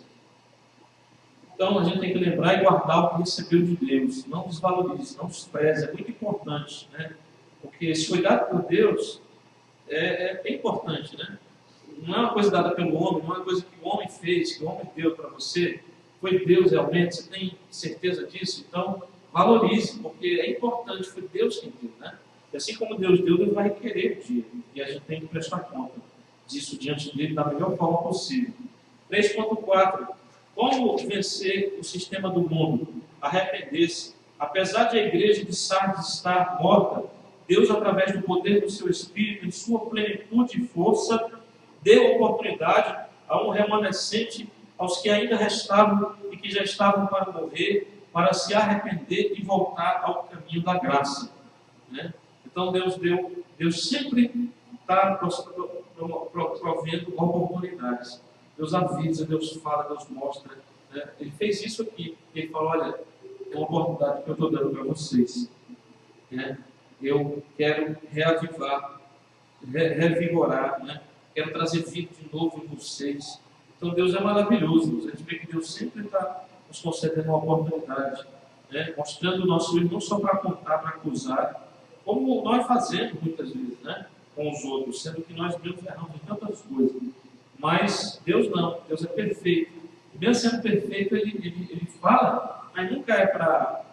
Então a gente tem que lembrar e guardar o que recebeu de Deus. Não desvalorize, não despreze, é muito importante, né? Porque se foi dado por Deus, é importante, né? Não é uma coisa dada pelo homem, não é uma coisa que o homem fez, que o homem deu para você. Foi Deus realmente, você tem certeza disso? Então, valorize, porque é importante, foi Deus quem deu, né? E assim como Deus deu, Deus vai requerer o dia. E a gente tem que prestar conta disso diante dele da melhor forma possível. 3.4. Como vencer o sistema do mundo? Arrepender-se. Apesar de a igreja de Sardes estar morta, Deus, através do poder do seu Espírito, em sua plenitude e força, deu oportunidade a um remanescente, aos que ainda restavam e que já estavam para morrer, para se arrepender e voltar ao caminho da graça, né? Então Deus sempre está provendo oportunidades. Deus avisa, Deus fala, Deus mostra, né? Ele fez isso aqui, ele falou: olha, é uma oportunidade que eu estou dando para vocês, né? Eu quero reavivar, revigorar, né? Quero trazer vida de novo em vocês. Então Deus é maravilhoso. A gente vê que Deus sempre está nos concedendo uma oportunidade, né? Mostrando o nosso erro não só para contar, para acusar, como nós fazemos muitas vezes, né? Com os outros, sendo que nós mesmos erramos em tantas coisas. Mas Deus não, Deus é perfeito. E mesmo sendo perfeito, ele fala, mas nunca é para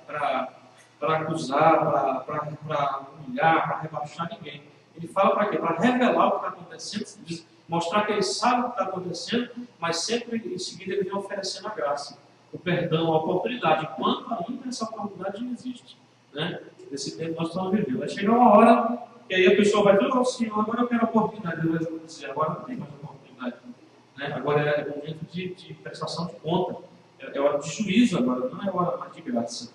acusar, para humilhar, para rebaixar ninguém. Ele fala para quê? Para revelar o que está acontecendo, mostrar que ele sabe o que está acontecendo, mas sempre em seguida ele vem oferecendo a graça, o perdão, a oportunidade, enquanto ainda essa oportunidade não existe, né? Nesse tempo nós estamos vivendo. Vai chegar uma hora que aí a pessoa vai dizer: oh, Senhor, agora eu quero a oportunidade. Ele vai dizer: agora não tem mais oportunidade, né? Agora é o momento de prestação de conta, é hora de juízo agora, não é hora mais de graça.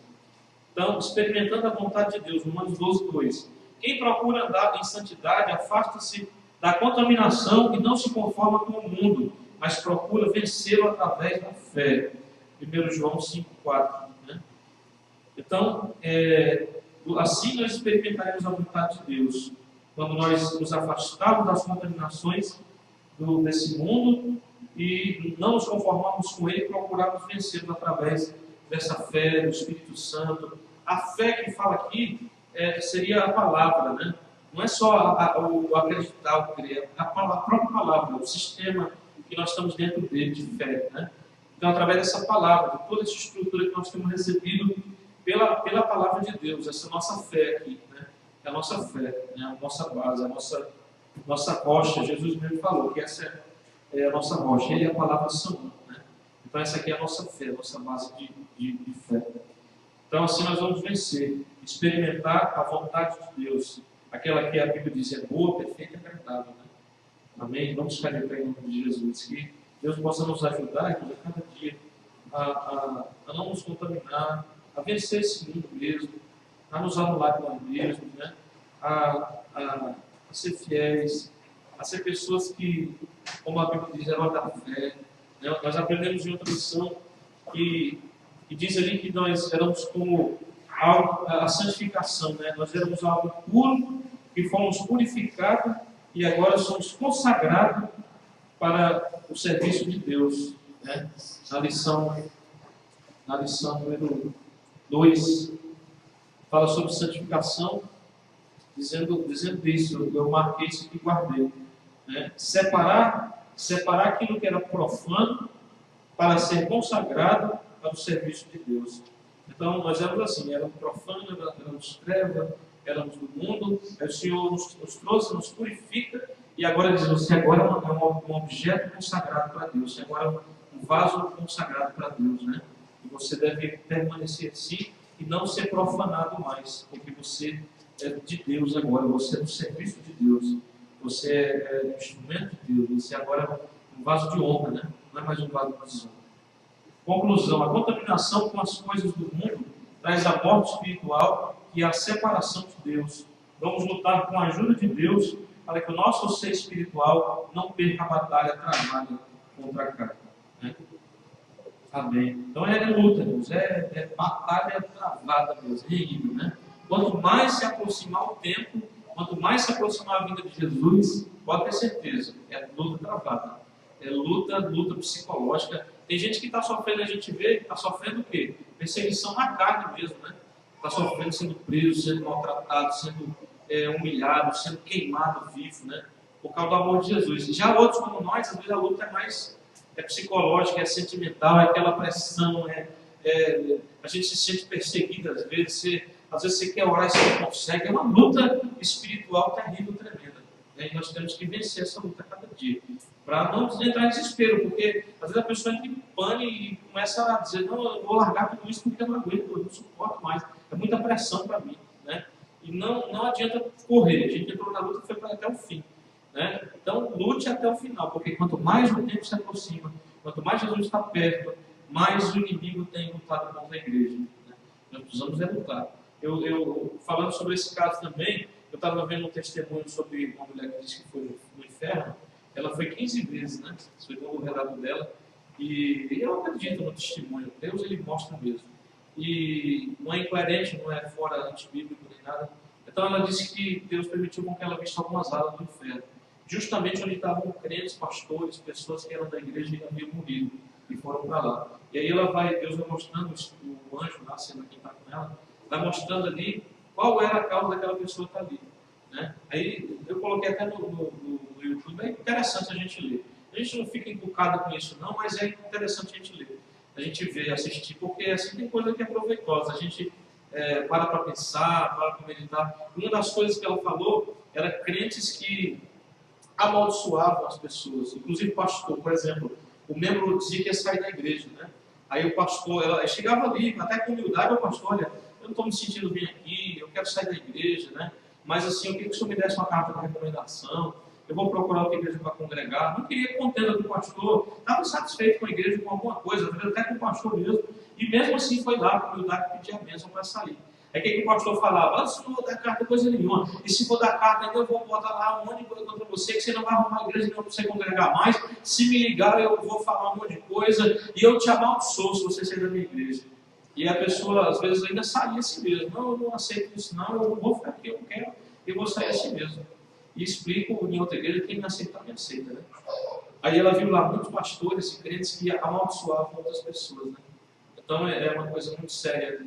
Então, experimentando a vontade de Deus, Romanos 12:2. Quem procura andar em santidade afasta-se da contaminação e não se conforma com o mundo, mas procura vencê-lo através da fé. 1 João 5:4. Né? Então, assim nós experimentaremos a vontade de Deus, quando nós nos afastarmos das contaminações desse mundo e não nos conformarmos com ele, procurarmos vencê-lo através dessa fé do Espírito Santo. A fé que fala aqui seria a palavra, né? Não é só o acreditar, o crer, a própria palavra, o sistema que nós estamos dentro dele de fé, né? Então, através dessa palavra, de toda essa estrutura que nós temos recebido pela palavra de Deus, essa nossa fé aqui, né? É a nossa fé, né? A nossa base, a nossa rocha. Jesus mesmo falou que essa é a nossa rocha, ele é a palavra santa, né? Então, essa aqui é a nossa fé, a nossa base de fé. Então, assim nós vamos vencer, experimentar a vontade de Deus aquela que a Bíblia diz é boa, perfeita e agradável. Né? Amém? Vamos ficar de pé em nome de Jesus. Que Deus possa nos ajudar, irmãos, a cada dia a não nos contaminar, a vencer esse mundo mesmo, a nos anular de nós mesmos, né? a ser fiéis, a ser pessoas que, como a Bíblia diz, herói da fé. Né? Nós aprendemos em outra lição que diz ali que nós éramos como a santificação, né? Nós éramos algo puro, que fomos purificados e agora somos consagrados para o serviço de Deus. Né? Na lição número 2, fala sobre santificação, dizendo isso, eu marquei isso aqui e guardei. Né? Separar aquilo que era profano para ser consagrado para o serviço de Deus. Então, nós éramos assim, éramos profanos, éramos trevas, éramos do mundo, aí o Senhor nos trouxe, nos purifica, e agora diz, você agora é um objeto consagrado para Deus, você agora é um vaso consagrado para Deus, né? E você deve permanecer assim e não ser profanado mais, porque você é de Deus agora, você é do serviço de Deus, você é um instrumento de Deus, você agora é um vaso de honra, né? Não é mais um vaso de desonra. Conclusão, a contaminação com as coisas do mundo traz a morte espiritual e a separação de Deus. Vamos lutar com a ajuda de Deus para que o nosso ser espiritual não perca a batalha travada contra a carne. Né? Amém. Então é luta, irmãos, é batalha travada mesmo, é terrível, né? Quanto mais se aproximar o tempo, quanto mais se aproximar a vinda de Jesus, pode ter certeza, é luta travada. É luta psicológica. Tem gente que está sofrendo, a gente vê, está sofrendo o quê? Perseguição na carne mesmo, né? Está sofrendo, sendo preso, sendo maltratado, sendo humilhado, sendo queimado vivo, né? Por causa do amor de Jesus. E já outros como nós, às vezes a luta é mais psicológica, é sentimental, é aquela pressão, a gente se sente perseguido às vezes você quer orar e você não consegue. É uma luta espiritual terrível, tremenda. E nós temos que vencer essa luta a cada dia, para não entrar em desespero, porque às vezes a pessoa entra em pânico e começa a dizer, não, eu vou largar tudo isso porque eu não aguento, eu não suporto mais, é muita pressão para mim, né? E não adianta correr, a gente entrou na luta e foi até o fim, né? Então lute até o final, porque quanto mais o tempo se aproxima, quanto mais Jesus está perto, mais o inimigo tem lutado contra a igreja, né? Nós precisamos lutar. Eu falando sobre esse caso também, eu estava vendo um testemunho sobre uma mulher que disse que foi no inferno. Ela foi 15 vezes, né? Segundo o relato dela. E eu acredito no testemunho. Deus, ele mostra mesmo. E não é incoerente, não é fora antibíblico nem nada. Então ela disse que Deus permitiu com que ela visse algumas alas do inferno. Justamente onde estavam crentes, pastores, pessoas que eram da igreja e haviam morrido. E foram para lá. E aí Deus vai mostrando, o anjo lá, sendo quem está com ela, vai mostrando ali qual era a causa daquela pessoa estar ali. Né? Aí eu coloquei até no YouTube, é interessante a gente ler. A gente não fica encucado com isso não, mas é interessante a gente ler. A gente ver, assistir, porque assim tem coisa que é proveitosa. A gente para pensar, para meditar. Uma das coisas que ela falou era crentes que amaldiçoavam as pessoas. Inclusive pastor, por exemplo, o membro dizia que ia sair da igreja. Né? Aí o pastor, ela chegava ali, até com humildade, o pastor, olha, eu não estou me sentindo bem aqui, eu quero sair da igreja, né? Mas assim, eu queria que o senhor me desse uma carta de recomendação, eu vou procurar outra igreja para congregar. Não queria contenda com o pastor, estava satisfeito com a igreja, com alguma coisa, até com o pastor mesmo, e mesmo assim foi lá com humildade pedir a bênção para sair. Aí o que o pastor falava? Se não vou dar carta, coisa nenhuma. E se for dar carta, ainda eu vou botar lá um monte de coisa contra você, que você não vai arrumar a igreja não para você congregar mais. Se me ligar, eu vou falar um monte de coisa, e eu te amaldiçoo se você sair da minha igreja. E a pessoa, às vezes, ainda saía assim mesmo. Não, eu não aceito isso, não, eu vou ficar aqui, eu quero, eu vou sair assim mesmo. E explico em outra igreja, quem me aceita, me aceita, né? Aí ela viu lá muitos pastores e crentes que amaldiçoavam outras pessoas, né? Então é uma coisa muito séria.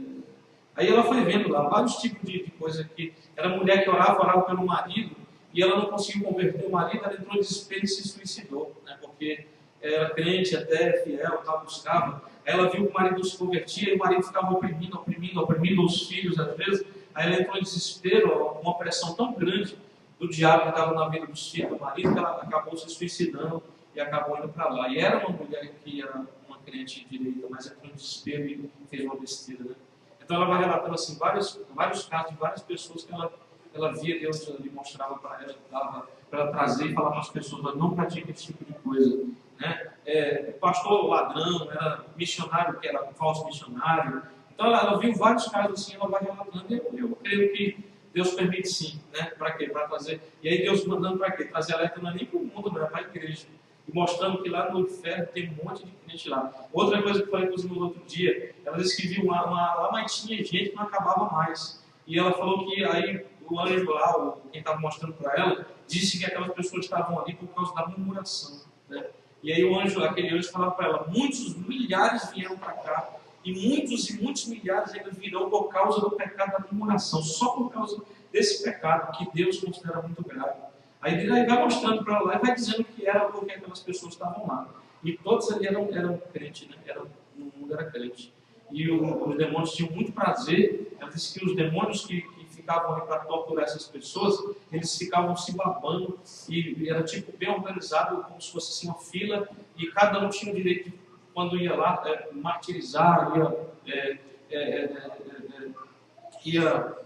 Aí ela foi vendo lá vários tipos de coisa que era mulher que orava pelo marido e ela não conseguiu converter o marido, ela entrou em desespero e se suicidou, né? Porque era crente até, fiel, tal, buscava. Aí ela viu que o marido se convertia e o marido ficava oprimindo os filhos às vezes. Aí ela entrou em desespero, uma pressão tão grande do diabo que estava na vida dos filhos do marido, que ela acabou se suicidando e acabou indo para lá. E era uma mulher que era uma crente direita, mas entrou em desespero e fez uma besteira, né? Então ela vai relatando assim, vários casos de várias pessoas que ela ela via Deus ali, mostrava para ela, dava para ela trazer e falar para as pessoas: não pratique esse tipo de coisa. Né? Pastor ladrão, era missionário que era falso missionário. Então ela viu vários casos assim, ela vai relatando, e eu creio que Deus permite sim, né? Para quê? Para trazer. E aí Deus mandando para quê? Trazer alerta não é nem para o mundo, não é para a igreja. E mostrando que lá no inferno tem um monte de crente lá. Outra coisa que eu falei com os irmãos no outro dia, ela disse que viu lá, mas tinha gente que não acabava mais. E ela falou que aí o anjo lá, quem estava mostrando para ela, disse que aquelas pessoas estavam ali por causa da murmuração. Né? E aí aquele anjo falava para ela: muitos milhares vieram para cá, e muitos milhares ainda virão por causa do pecado da murmuração, só por causa desse pecado que Deus considera muito grave. Aí ele vai mostrando para lá e vai dizendo que era porque aquelas pessoas estavam lá. E todos ali eram crentes, né? O mundo era crente. E os demônios tinham muito prazer. Ela disse que os demônios que ficavam ali para torturar essas pessoas, eles ficavam se babando, e era tipo bem organizado, como se fosse assim uma fila, e cada um tinha o direito de, quando ia lá, martirizar, ia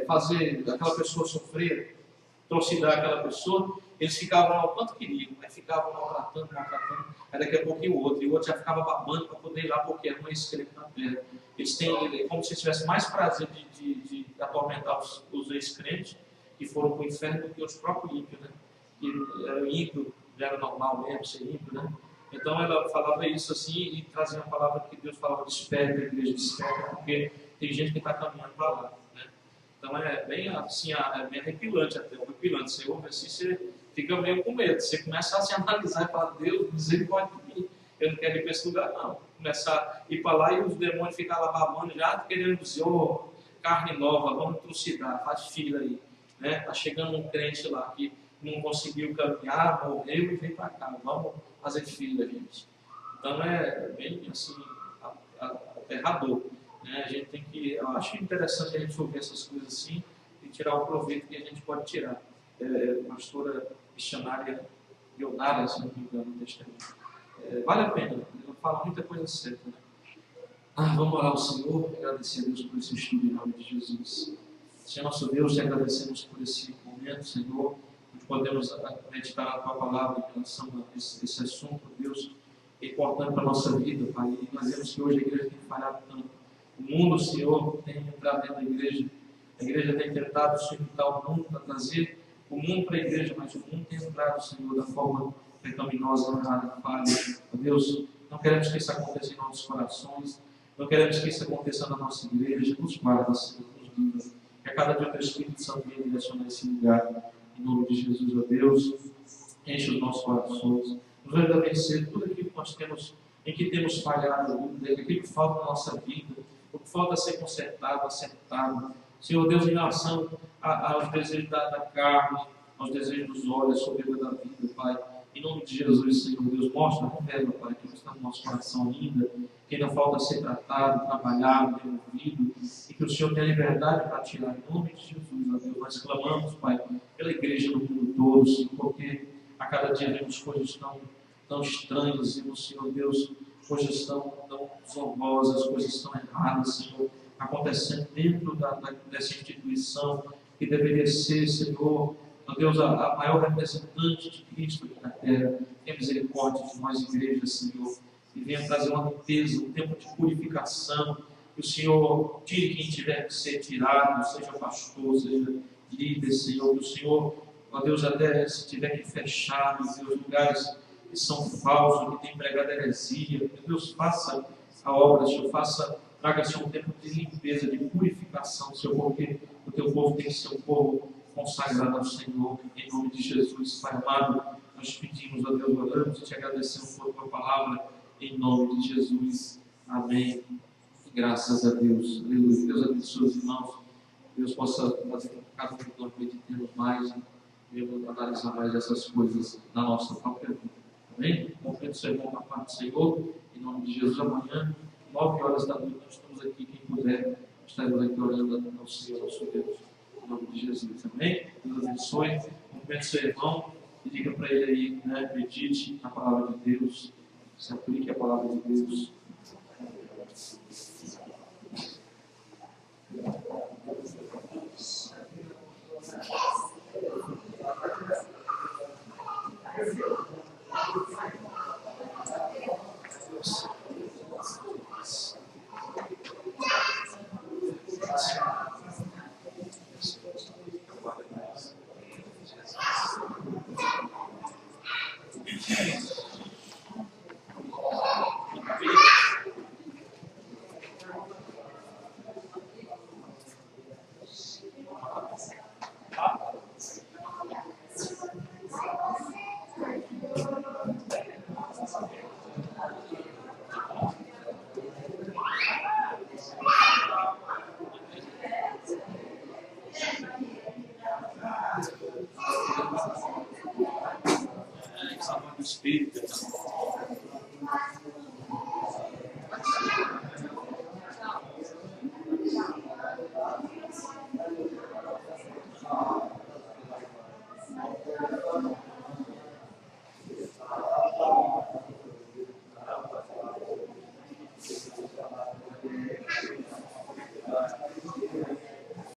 fazer aquela pessoa sofrer, torcidar aquela pessoa. Eles ficavam lá o quanto queriam, aí ficavam maltratando, aí daqui a pouco o outro já ficava babando para poder ir lá, porque era um ex-crente na terra. Eles têm, como se tivessem mais prazer de atormentar os ex-crentes que foram para o inferno do que os próprios ímpios, né? Que era ímpio, já era normal mesmo ser ímpio, né? Então ela falava isso assim e trazia uma palavra que Deus falava: desperta, a igreja desperta, porque tem gente que está caminhando para lá, né? Então é bem assim, é bem arrepilante até, horripilante. Você ouve assim, você fica meio com medo. Você começa a se analisar e falar: Deus, misericórdia de mim, eu não quero ir para esse lugar, não. Começar a ir para lá e os demônios ficam lá babando, já querendo dizer: oh, carne nova, vamos trucidar, faz fila aí. Né? Está chegando um crente lá que não conseguiu caminhar, morreu e veio para cá. Vamos fazer fila, gente. Então é bem assim, aterrador. Né? A gente tem que, eu acho interessante a gente ouvir essas coisas assim e tirar o proveito que a gente pode tirar. Pastora missionária Leonardo, se não me engano, no testamento. Vale a pena, ela fala muita coisa certa. Né? Vamos orar ao Senhor, agradecer a Deus por esse estudo em nome de Jesus. Senhor nosso Deus, te agradecemos por esse momento, Senhor, onde podemos meditar a tua palavra em relação a esse assunto, Deus, é importante para a nossa vida, Pai. E nós vemos que hoje a igreja tem falhado tanto. O mundo, Senhor, tem entrado dentro da igreja. A igreja tem tentado sustentar o mundo, para trazer o mundo para a igreja, mas o mundo tem entrado, Senhor, da forma pecaminosa, errada, falha. Deus, não queremos que isso aconteça em nossos corações, não queremos que isso aconteça na nossa igreja. Nos guarda, Senhor, nos livra. Que a cada dia o teu Espírito Santo venha direcionar esse lugar. Em nome de Jesus, ó Deus, enche os nossos corações. Nos ajuda a vencer tudo aquilo que nós temos, em que temos falhado, aquilo que falta na nossa vida, o que falta ser consertado, acertado. Senhor Deus, em relação aos desejos da carne, aos desejos dos olhos, a soberba da vida, Pai. Em nome de Jesus, Senhor Deus, mostra, revela, Pai, aquilo que está no nosso coração ainda, que ainda falta ser tratado, trabalhado, removido, e que o Senhor tenha liberdade para tirar. Em nome de Jesus, ó Deus, nós clamamos, Pai, pela igreja no mundo todo, Senhor, porque a cada dia vemos coisas tão estranhas, vemos, Senhor Deus, coisas tão zombosas, coisas tão erradas, Senhor, acontecendo dentro dessa instituição, que deveria ser, Senhor, ó Deus, a maior representante de Cristo aqui na terra. Tenha misericórdia de nós, igreja, Senhor, e venha trazer uma limpeza, um tempo de purificação, que o Senhor tire quem tiver que ser tirado, seja pastor, seja líder, Senhor, que o Senhor, ó Deus, até se tiver que fechar, Deus, lugares que são falsos, que têm pregado heresia, que Deus faça a obra, Senhor, traga, Senhor, um tempo de limpeza, de purificação, Senhor, porque o teu povo tem que ser um povo consagrado ao Senhor, em nome de Jesus, Pai amado. Nós pedimos, ó Deus, oramos e te agradecemos por tua palavra, em nome de Jesus. Amém. Graças a Deus. Aleluia. Deus abençoe os irmãos. Deus possa fazer com que cada um de nós meditemos mais e analisar mais essas coisas na nossa própria vida. Amém? Confio o seu irmão na parte do Senhor. Em nome de Jesus, amanhã, 9 horas da noite, nós estamos aqui. Quem puder, estaremos aqui orando ao Senhor, nosso Deus. Em nome de Jesus. Amém? Deus abençoe. Confio o seu irmão e diga para ele aí, né? Medite na palavra de Deus. Se aplique a palavra de Deus. Amém.